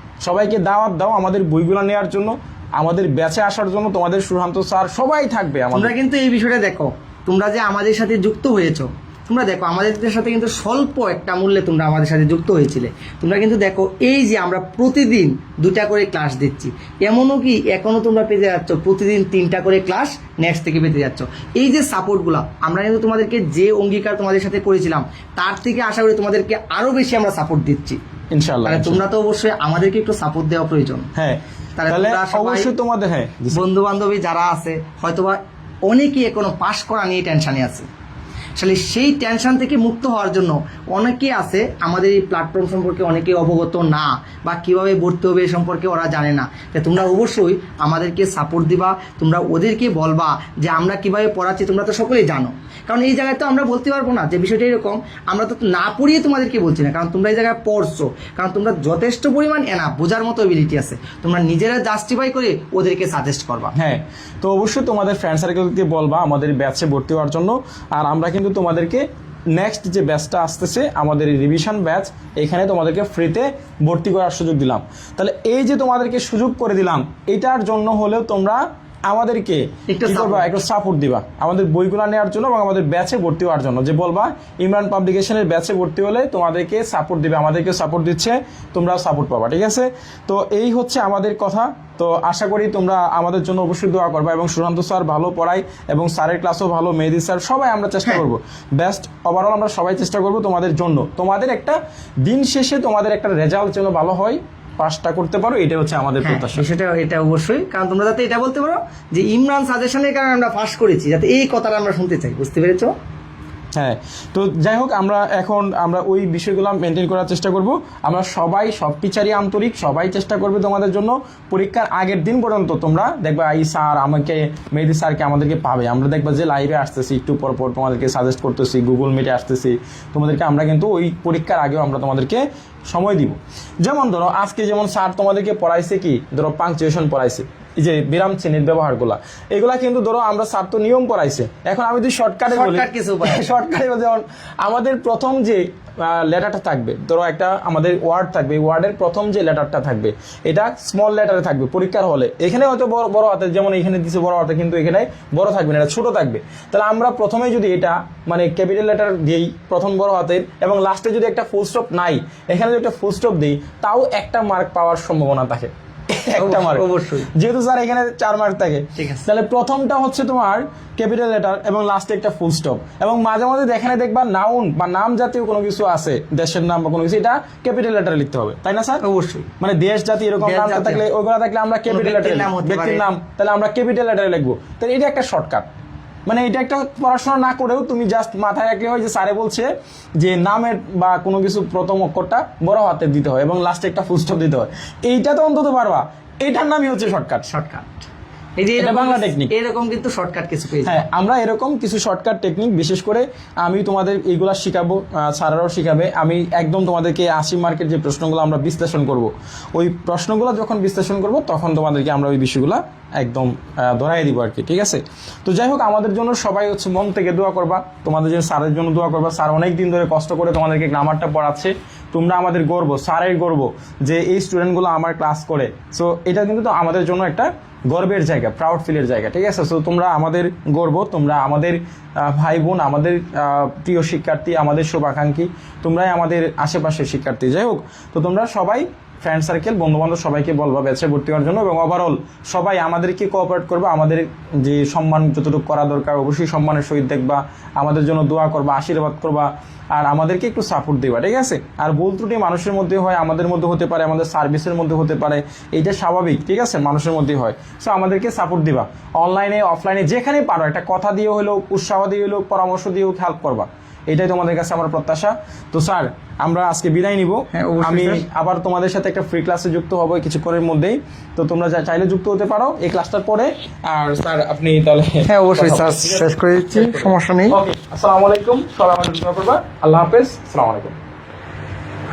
সবাইকে দাওয়াত দাও আমাদের বইগুলো নেওয়ার জন্য, আমাদের ব্যাচে আসার জন্য। তোমাদের সুশান্ত স্যার সবাই থাকবে। তোমরা কিন্তু এই বিষয়টা দেখো, তোমরা যে আমাদের সাথে যুক্ত হয়েছো, তোমরা দেখো আমাদের সাথে কিন্তু স্বল্প একটা মূল্যে তোমরা আমাদের সাথে যুক্ত হয়েছিলে। তোমরা কিন্তু দেখো এই যে আমরা প্রতিদিন 2টা করে ক্লাস দিচ্ছি, এমনও কি এখনো তোমরা পেতে যাচ্ছ প্রতিদিন 3টা করে ক্লাস নেক্সট থেকে পেতে যাচ্ছ। এই যে সাপোর্টগুলো আমরা কিন্তু তোমাদেরকে যে অঙ্গীকার তোমাদের সাথে করেছিলাম তার থেকে আশা করি তোমাদেরকে আরো বেশি আমরা সাপোর্ট দিচ্ছি ইনশাআল্লাহ। তোমরা তো অবশ্যই আমাদেরকে একটু সাপোর্ট দেওয়া প্রয়োজন। হ্যাঁ, তাহলে অবশ্যই তোমাদের বন্ধু বান্ধবী যারা আছে হয়তোবা অনেকেই এখনো পাশ করা নিয়ে টেনশনে আছে, আসলে সেই টেনশন থেকে মুক্ত হওয়ার জন্য অনেকে আছে আমাদের এই প্ল্যাটফর্ম সম্পর্কে অনেকে অবগত না বা কিভাবে ভর্তি হবে এ সম্পর্কে ওরা জানে না। তাই তোমরা অবশ্যই আমাদেরকে সাপোর্ট দিবা, তোমরা ওদেরকে বলবা যে আমরা কিভাবে পড়াচ্ছি, তোমরা তো সকলেই জানো। কারণ এই জায়গায় তো আমরা বলতে পারবো না যে বিষয়টা এরকম, আমরা তো না পড়িয়ে তোমাদেরকে বলছি না, কারণ তোমরা এই জায়গায় পড়ছো, কারণ তোমরা যথেষ্ট পরিমাণ বোঝার মতো এবিলিটি আছে, তোমরা নিজেরা জাস্টিফাই করে ওদেরকে সাজেস্ট করবা। হ্যাঁ, তো অবশ্যই তোমাদের ফ্রেন্ড সার্কেলকে বলবা আমাদের ব্যাচে ভর্তি হওয়ার জন্য। আর আমরা কিন্তু তোমাদেরকে নেক্সট যে ব্যাচটা আসতেছে আমাদের রিভিশন ব্যাচ, এখানে তোমাদেরকে ফ্রিতে ভর্তি করার সুযোগ দিলাম। তাহলে এই যে তোমাদেরকে সুযোগ করে দিলাম, এটার জন্য হলেও তোমরা আমাদেরকে একটু সাপোর্ট দিবা আমাদের বইগুলো নেওয়ার জন্য এবং আমাদের ব্যাচে ভর্তি হওয়ার জন্য। যে বলবা ইমরান পাবলিকেশনের ব্যাচে ভর্তি হলে তোমাদেরকে সাপোর্ট দিবে, আমাদেরকে সাপোর্ট দিচ্ছে, তোমরাও সাপোর্ট পাবা, ঠিক আছে। তো এই হচ্ছে আমাদের কথা। তো আশা করি তোমরা আমাদের জন্য অবশ্যই দোয়া করবা এবং সুশান্ত স্যার ভালো পড়ায় এবং স্যারের ক্লাসও ভালো, মেহেদী স্যার সবাই আমরা চেষ্টা করব বেস্ট, ওভারঅল আমরা সবাই চেষ্টা করব তোমাদের জন্য। তোমাদের একটা দিন শেষে তোমাদের একটা রেজাল্ট যেন ভালো হয়, পাসটা করতে পারো, এটা হচ্ছে আমাদের প্রত্যাশা। এটা অবশ্যই, কারণ তোমরা যাতে এটা বলতে পারো যে ইমরান সাজেশনের কারণে আমরা পাস করেছি, যাতে এই কথাটা আমরা শুনতে চাই, বুঝতে পেরেছো? হ্যাঁ, তো যাই হোক আমরা ওই বিষয়গুলো মেনটেন করার চেষ্টা করব। আমরা সব টিচারই আন্তরিক, সবাই চেষ্টা করবে তোমাদের জন্য। পরীক্ষার আগের দিন পর্যন্ত তোমরা দেখবা এই স্যার আমাকে, মেহেদী স্যারকে আমাদেরকে পাবে। আমরা দেখবা যে লাইভে আসতেছি, একটু পর পর তোমাদেরকে সাজেস্ট করতেছি, গুগল মিটে আসতেছি তোমাদেরকে। আমরা কিন্তু ওই পরীক্ষার আগেও আমরা তোমাদেরকে সময় দিব। যেমন ধরো আজকে যেমন স্যার তোমাদেরকে পড়াইছে কি, ধরো পাংচুয়েশন পড়াইছে, এই যে বিরাম চিহ্নের ব্যবহারগুলা, এগুলা কিন্তু ধরো আমরা স্যার তো নিয়ম পড়াইছে। এখন আমি যদি শর্টকাটে যেমন আমাদের প্রথম যে লেটারটা থাকবে, ধরো একটা আমাদের ওয়ার্ড থাকবে, ওয়ার্ডের প্রথম যে লেটারটা থাকবে এটা স্মল লেটারে থাকবে পরীক্ষার হলে। এখানে হয়তো বড় হাতে, যেমন এখানে দিচ্ছে বড় হাতে, কিন্তু এখানে বড় থাকবে না, এটা ছোট থাকবে। তাহলে আমরা প্রথমে যদি এটা মানে ক্যাপিটাল লেটার দিই প্রথম বড় হাতের, এবং লাস্টে যদি একটা ফুল স্টপ নাই, এখানে যদি একটা ফুল স্টপ দিই, তাও একটা মার্ক পাওয়ার সম্ভাবনা থাকে। একটা মার্ক অবশ্যই। যেহেতু স্যার এখানে 4 মার্ক থাকে, ঠিক আছে। তাহলে প্রথমটা হচ্ছে তোমার ক্যাপিটাল লেটার এবং লাস্টে একটা ফুল স্টপ, এবং মাঝে মাঝে এখানে দেখবা নাউন বা নাম জাতীয় কোনো কিছু আছে, দেশের নাম বা কোনো কিছু, এটা ক্যাপিটাল লেটারে লিখতে হবে, তাই না স্যার? অবশ্যই। মানে দেশ জাতি এরকম দেশ নাম জাতীয়। থাকলে ওইগুলো থাকলে আমরা ক্যাপিটাল ব্যক্তির লেটারে, নাম হতে ব্যক্তির পারে। নাম তাহলে আমরা ক্যাপিটাল লেটারে লিখবো। তাহলে এটা একটা শর্টকাট, মানে এটা একটা পড়াশোনা না করেও তুমি জাস্ট মাথায় রাখলে হয় যে স্যারে বলছে যে নামের বা কোনো কিছু প্রথম অক্ষরটা বড় হাতে দিতে হয় এবং লাস্টে একটা ফুল স্টপ দিতে হয়, এইটা তো অন্তত পারবা। এইটার নামই হচ্ছে শর্টকাট। এই যে এটা এরকম- বাংলা টেকনিক। এরকম কিন্তু শর্টকাট কিছু পেয়েছি। হ্যাঁ, আমরা এরকম কিছু শর্টকাট টেকনিক, বিশেষ করে আমি তোমাদের এইগুলা শিখাবো, স্যারেরাও শিখাবে। আমি একদম তোমাদেরকে 80 মার্কের যে প্রশ্নগুলো আমরা বিশ্লেষণ করব, ওই প্রশ্নগুলো যখন বিশ্লেষণ করব তখন তোমাদেরকে আমরা ওই বিষয়গুলো একদম ধরাই দিব আর কি, ঠিক আছে? তো যাই হোক, আমাদের জন্য সবাই হচ্ছে মন থেকে দোয়া করবা, তোমাদের জন্য স্যারের জন্য দোয়া করবা। স্যার অনেক দিন ধরে কষ্ট করে তোমাদেরকে গ্রামারটা পড়াচ্ছে, তোমরা আমাদের গর্ব, স্যারের গর্ব যে এই স্টুডেন্টগুলো আমার ক্লাস করে। সো এটা কিন্তু তো আমাদের জন্য একটা গর্বের জায়গা, প্রাউড ফিলের জায়গা, ঠিক আছে? সো তোমরা আমাদের গর্ব, তোমরা আমাদের ভাই বোন, আমাদের প্রিয় শিক্ষার্থী, আমাদের শুভাকাঙ্ক্ষী, তোমরাই আমাদের আশেপাশের শিক্ষার্থী। যাই হোক, তো তোমরা সবাই ফ্রেন্ড সার্কেল, বন্ধু বান্ধব সবাইকে বলবা ব্যাচে ভর্তি হওয়ার জন্য, এবং ওভারঅল সবাই আমাদেরকে কোঅপারেট করবা, আমাদের যে সম্মান যতটুকু করা দরকার অবশ্যই সম্মানের সহিত দেখবা, আমাদের জন্য দোয়া করবা, আশীর্বাদ করবা, আর আমাদেরকে একটু সাপোর্ট দিবা, ঠিক আছে? আর ভুল ত্রুটি মানুষের মধ্যে হয়, আমাদের মধ্যে হতে পারে, আমাদের সার্ভিসের মধ্যে হতে পারে, এইটা স্বাভাবিক, ঠিক আছে? মানুষের মধ্যে হয়। সো আমাদেরকে সাপোর্ট দিবা, অনলাইনে অফলাইনে যেখানে পারো একটা কথা দিয়ে হলেও, উৎসাহ দিয়ে হলেও, পরামর্শ দিয়েও হেল্প করবা, এটাই তোমাদের কাছে আমার প্রত্যাশা। তো স্যার, আমরা আজকে বিদায় নিব। হ্যাঁ, অবশ্যই আমি স্যার। আবার তোমাদের সাথে একটা ফ্রি ক্লাসে যুক্ত হবো কিছুক্ষণের মধ্যেই, তো তোমরা চাইলে যুক্ত হতে পারো এই ক্লাসটার পরে। আর স্যার আপনি তাহলে হ্যাঁ, অবশ্যই স্যার, শেষ করে দিচ্ছি, সমস্যা নেই। ওকে, আসসালামু আলাইকুম, সবাই আমাদের দোয়া করবা। আল্লাহ হাফেজ, আসসালামু আলাইকুম।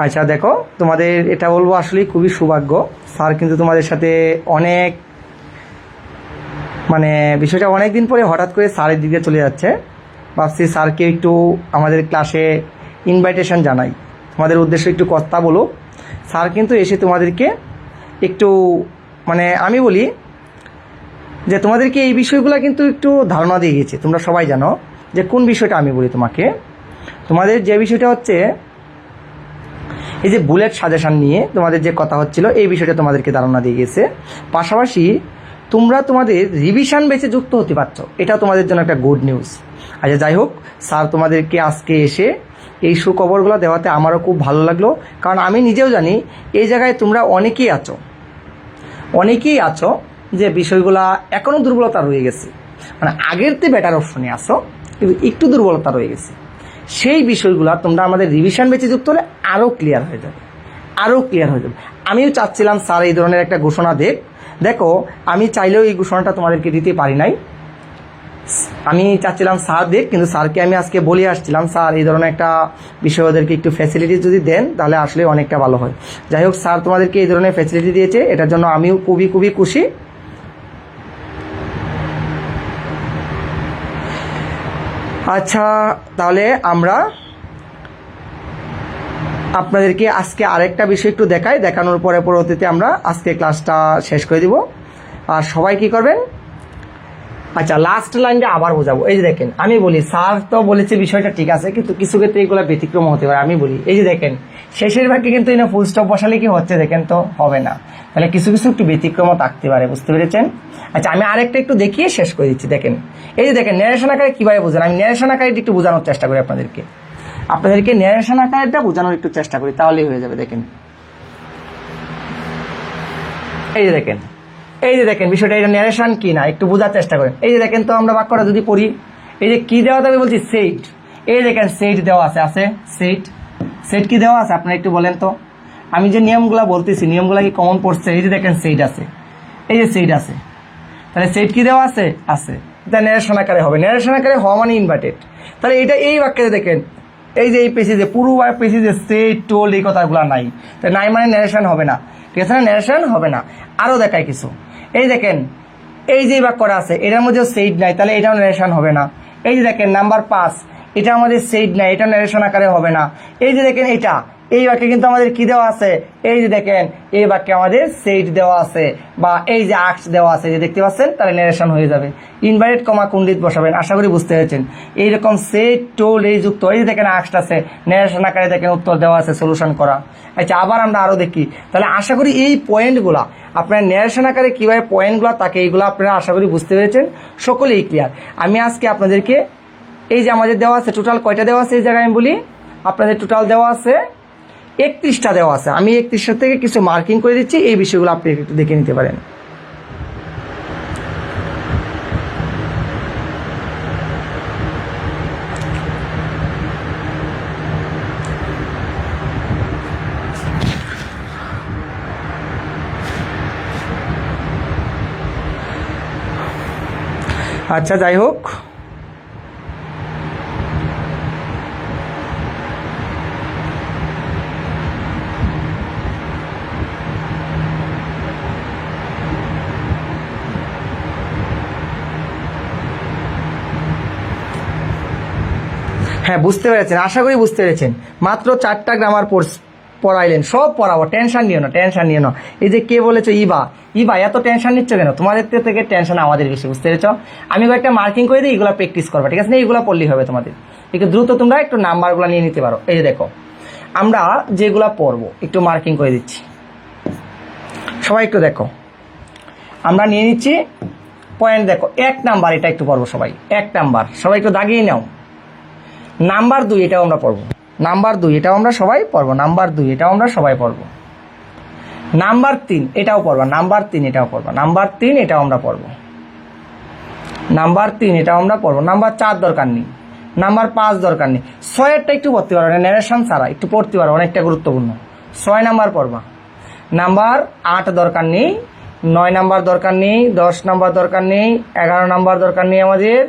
আচ্ছা দেখো, তোমাদের এটা বলবো আসলে খুবই সৌভাগ্য, স্যার কিন্তু তোমাদের সাথে অনেক, মানে বিষয়টা অনেক দিন পরে হঠাৎ করে স্যারের দিকে চলে যাচ্ছে। ভাবছি স্যারকে একটু আমাদের ক্লাসে ইনভাইটেশন জানাই, তোমাদের উদ্দেশ্যে একটু কথা বলো। স্যার কিন্তু এসে তোমাদেরকে একটু, মানে আমি বলি যে তোমাদেরকে এই বিষয়গুলো কিন্তু একটু ধারণা দিয়ে গেছে। তোমরা সবাই জানো যে কোন বিষয়টা আমি বলি তোমাকে। তোমাদের যে বিষয়টা হচ্ছে এই যে বুলেট সাজেশন নিয়ে তোমাদের যে কথা হচ্ছিল, এই বিষয়টা তোমাদেরকে ধারণা দিয়ে গেছে। পাশাপাশি তোমরা তোমাদের রিভিশন বেচে যুক্ত হতে পারছো, এটা তোমাদের জন্য একটা গুড নিউজ। আচ্ছা যাই হোক, স্যার তোমাদেরকে আজকে এসে এই সুখবরগুলো দেওয়াতে আমারও খুব ভালো লাগলো, কারণ আমি নিজেও জানি এই জায়গায় তোমরা অনেকেই আছো যে বিষয়গুলা এখনও দুর্বলতা রয়ে গেছে, মানে আগের চেয়ে বেটার অপশনে আসো কিন্তু একটু দুর্বলতা রয়ে গেছে। সেই বিষয়গুলো তোমরা আমাদের রিভিশন বেচে যুক্ত হলে আরও ক্লিয়ার হয়ে যাবে। আমিও চাচ্ছিলাম স্যার এই ধরনের একটা ঘোষণা দেখো, আমি চাইলেও এই ঘোষণাটা তোমাদেরকে দিতে পারি নাই। আমি চাচ্ছিলাম স্যার দেখ, কিন্তু স্যারকে আমি আজকে বলে আসছিলাম স্যার এই ধরনের একটা বিষয় ওদেরকে একটু ফ্যাসিলিটি যদি দেন তাহলে আসলে অনেকটা ভালো হয়। যাই হোক, স্যার তোমাদেরকে এই ধরনের ফ্যাসিলিটি দিয়েছে, এটার জন্য আমিও খুবই খুবই খুশি। আচ্ছা, তাহলে আমরা আপনাদেরকে আজকে আরেকটা বিষয় একটু দেখানোর পরে পরবর্তীতে আমরা আজকে ক্লাসটা শেষ করে দিব। আর সবাই কি করবেন, আচ্ছা লাস্ট লাইনটা আবার বোঝাবো। এই যে দেখেন, আমি বলি স্যার তো বলেছে বিষয়টা ঠিক আছে, কিন্তু কিছু ক্ষেত্রে এগুলো ব্যতিক্রম হতে পারে। আমি বলি এই যে দেখেন, শেষের ভাগে কিন্তু এনে ফুল স্টপ বসালে কি হচ্ছে দেখেন তো, হবে না। তাহলে কিছু কিছু একটু ব্যতিক্রমও থাকতে পারে, বুঝতে পেরেছেন? আচ্ছা, আমি আরেকটা একটু দেখিয়ে শেষ করে দিচ্ছি। দেখেন, এই যে দেখেন ন্যারেশন আকারে কীভাবে বোঝেন, আমি ন্যারেশন আকারে একটু বোঝানোর চেষ্টা করি আপনাদেরকে ন্যারেশন আকারটা বোঝানোর একটু চেষ্টা করি, তাহলেই হয়ে যাবে। দেখেন, এই যে দেখেন বিষয়টা, এটা ন্যারেশন কি না একটু বোঝার চেষ্টা করেন। এই যে দেখেন তো, আমরা বাক্যটা যদি পড়ি, এই যে কি দেওয়া থাকবে বলছি সেট, এই দেখেন সেট দেওয়া আছে সেট কি দেওয়া আছে আপনারা একটু বলেন তো। আমি যে নিয়মগুলো বলতেছি, নিয়মগুলো কি কমন পড়ছে? এই যে দেখেন সেট আছে, এই যে সেট আছে, তাহলে সেট কি দেওয়া আছে, এটা ন্যারেশন আকারে হবে। ন্যারেশন আকারে হওয়া মানে ইনভার্টেড। তাহলে এটা এই বাক্যে দেখেন, এই যে এই পেসিজে পুরো পেসিজে সেট টোল্ড এই কথাগুলো নাই, তাই নাই মানে ন্যারেশন হবে না, ঠিক আছে না? ন্যারেশন হবে না। আরও দেখায় কিছু, এই দেখেন এই যে বাক্যটা আছে এটার মধ্যে সেট নাই, তাহলে এটাও ন্যারেশন হবে না। এই যে দেখেন নাম্বার 5, এটা আমাদের সেট নাই, এটা ন্যারেশন আকারে হবে না। এই যে দেখেন এই বাক্যে কিন্তু আমাদের কি দেওয়া আছে, এই যে দেখেন এই বাক্যে আমাদের সেইট দেওয়া আছে বা এই যে আক্স দেওয়া আছে, যে দেখতে পাচ্ছেন, তাহলে ন্যারেশন হয়ে যাবে। ইনভার্টেড কমা কুণ্ডিত বসাবেন, আশা করি বুঝতে পেরেছেন। এইরকম সেইট টোল্ড এই যুক্ত, এই যে দেখেন আক্সটা আছে, ন্যারেশন আকারে দেখেন উত্তর দেওয়া আছে, সলিউশন করা। আচ্ছা, আবার আমরা আরও দেখি, তাহলে আশা করি এই পয়েন্টগুলা আপনার ন্যারেশন আকারে কীভাবে পয়েন্টগুলো থাকে এইগুলো আপনারা আশা করি বুঝতে পেরেছেন, সকলেই ক্লিয়ার। আমি আজকে আপনাদেরকে এই যে আমাদের দেওয়া আছে টোটাল কয়টা দেওয়া আছে এই জায়গায় আমি বলি, আপনাদের টোটাল দেওয়া আছে 31টা দেওয়া আছে। আমি 31টা থেকে কিছু মার্কিং করে দিচ্ছি, এই বিষয়গুলো আপনি একটু দেখে নিতে পারেন। আচ্ছা, যাই হোক, হ্যাঁ বুঝতে পেরেছেন, আশা করি বুঝতে পেরেছেন। মাত্র 4টা গ্রামার পড়াইলেন, সব পড়াবো, টেনশন নিও না, টেনশন নিও না। এই যে কে বলেছো ইবা, ইবা এত টেনশন নিচ্ছ কেন? তোমাদের থেকে টেনশন আমাদের বেশি, বুঝতে পেরেছ? আমি একটা মার্কিং করে দিই, এগুলো প্র্যাকটিস করবা, ঠিক আছে না? এইগুলো পড়লেই হবে তোমাদের। একটু দ্রুত তোমরা একটু নাম্বারগুলো নিয়ে নিতে পারো। এই যে দেখো, আমরা যেগুলো পড়বো একটু মার্কিং করে দিচ্ছি, সবাই একটু দেখো। আমরা নিয়ে নিচ্ছি পয়েন্ট, দেখো 1 নাম্বার, এটা একটু পড়বো সবাই। 1 নাম্বার সবাই একটু দাগিয়ে নাও। নাম্বার 2 এটাও আমরা পড়বো, নাম্বার 2 এটাও আমরা সবাই পড়বো, নাম্বার 2 এটাও আমরা সবাই পড়বো। নাম্বার 3 এটাও পড়বা, নাম্বার 3 এটাও পড়বা, নাম্বার 3 এটাও আমরা পড়বো, নাম্বার 3 এটাও আমরা পড়বো। নাম্বার 4 দরকার নেই, নাম্বার 5 দরকার নেই। 6এরটা একটু পড়তে পারো, ন্যারেশন ছাড়া একটু পড়তে পারো, অনেকটা গুরুত্বপূর্ণ। 6 নাম্বার পড়বা। নাম্বার 8 দরকার নেই, 9 নাম্বার দরকার নেই, 10 নাম্বার দরকার নেই, 11 নাম্বার দরকার নেই আমাদের।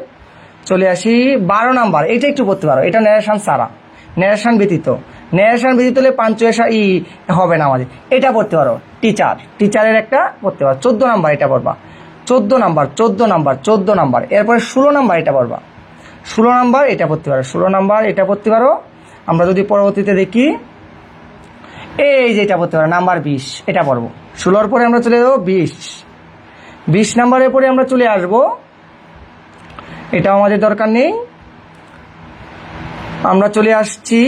চলে আসি 12 নাম্বার, এটা একটু পড়তে পারো, এটা ন্যারেশন ছাড়া, ন্যারেশন ব্যতীত। ন্যারেশন ব্যতীত হলে পাঞ্চুয়েশন হবে না আমাদের, এটা পড়তে পারো। টিচার, টিচারের একটা পড়তে পারো। 14 নাম্বার এটা পড়বা, 14 নাম্বার, 14 নাম্বার, 14 নাম্বার। এরপরে 16 নাম্বার এটা পড়বা, 16 নাম্বার এটা পড়তে পারো, 16 নাম্বার এটা পড়তে পারো। আমরা যদি পরবর্তীতে দেখি, এই যে এটা পড়তে পারো, নাম্বার 20 এটা পড়বো। 16-র পরে আমরা চলে যাবো 20 নাম্বারের পরে আমরা চলে আসবো, এটাও আমাদের দরকার নেই। আমরা চলে আসছি,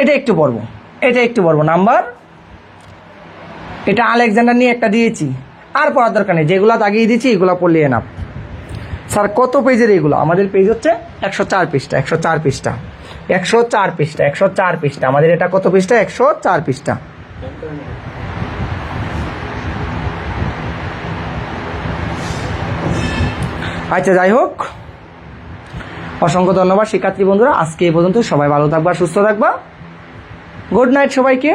এটা একটু পড়বো, এটা একটু পড়বো। নাম্বার, এটা আলেকজান্ডার নিয়ে একটা দিয়েছি, আর পড়ার দরকার নেই, যেগুলো দাগিয়ে দিয়েছি এগুলো পড়লে না। স্যার কত পেজের এগুলো? আমাদের পেজ হচ্ছে 104 পৃষ্ঠা, 104 পৃষ্ঠা, 104 পৃষ্ঠা, 104 পৃষ্ঠা। আমাদের এটা কত পৃষ্ঠা? 104 পৃষ্ঠা। আচ্ছা, যাই হোক, অসংখ্য ধন্যবাদ শিক্ষার্থী বন্ধুরা। আজকে এই পর্যন্ত, সবাই ভালো থাকবা, সুস্থ থাকবা। গুড নাইট সবাইকে।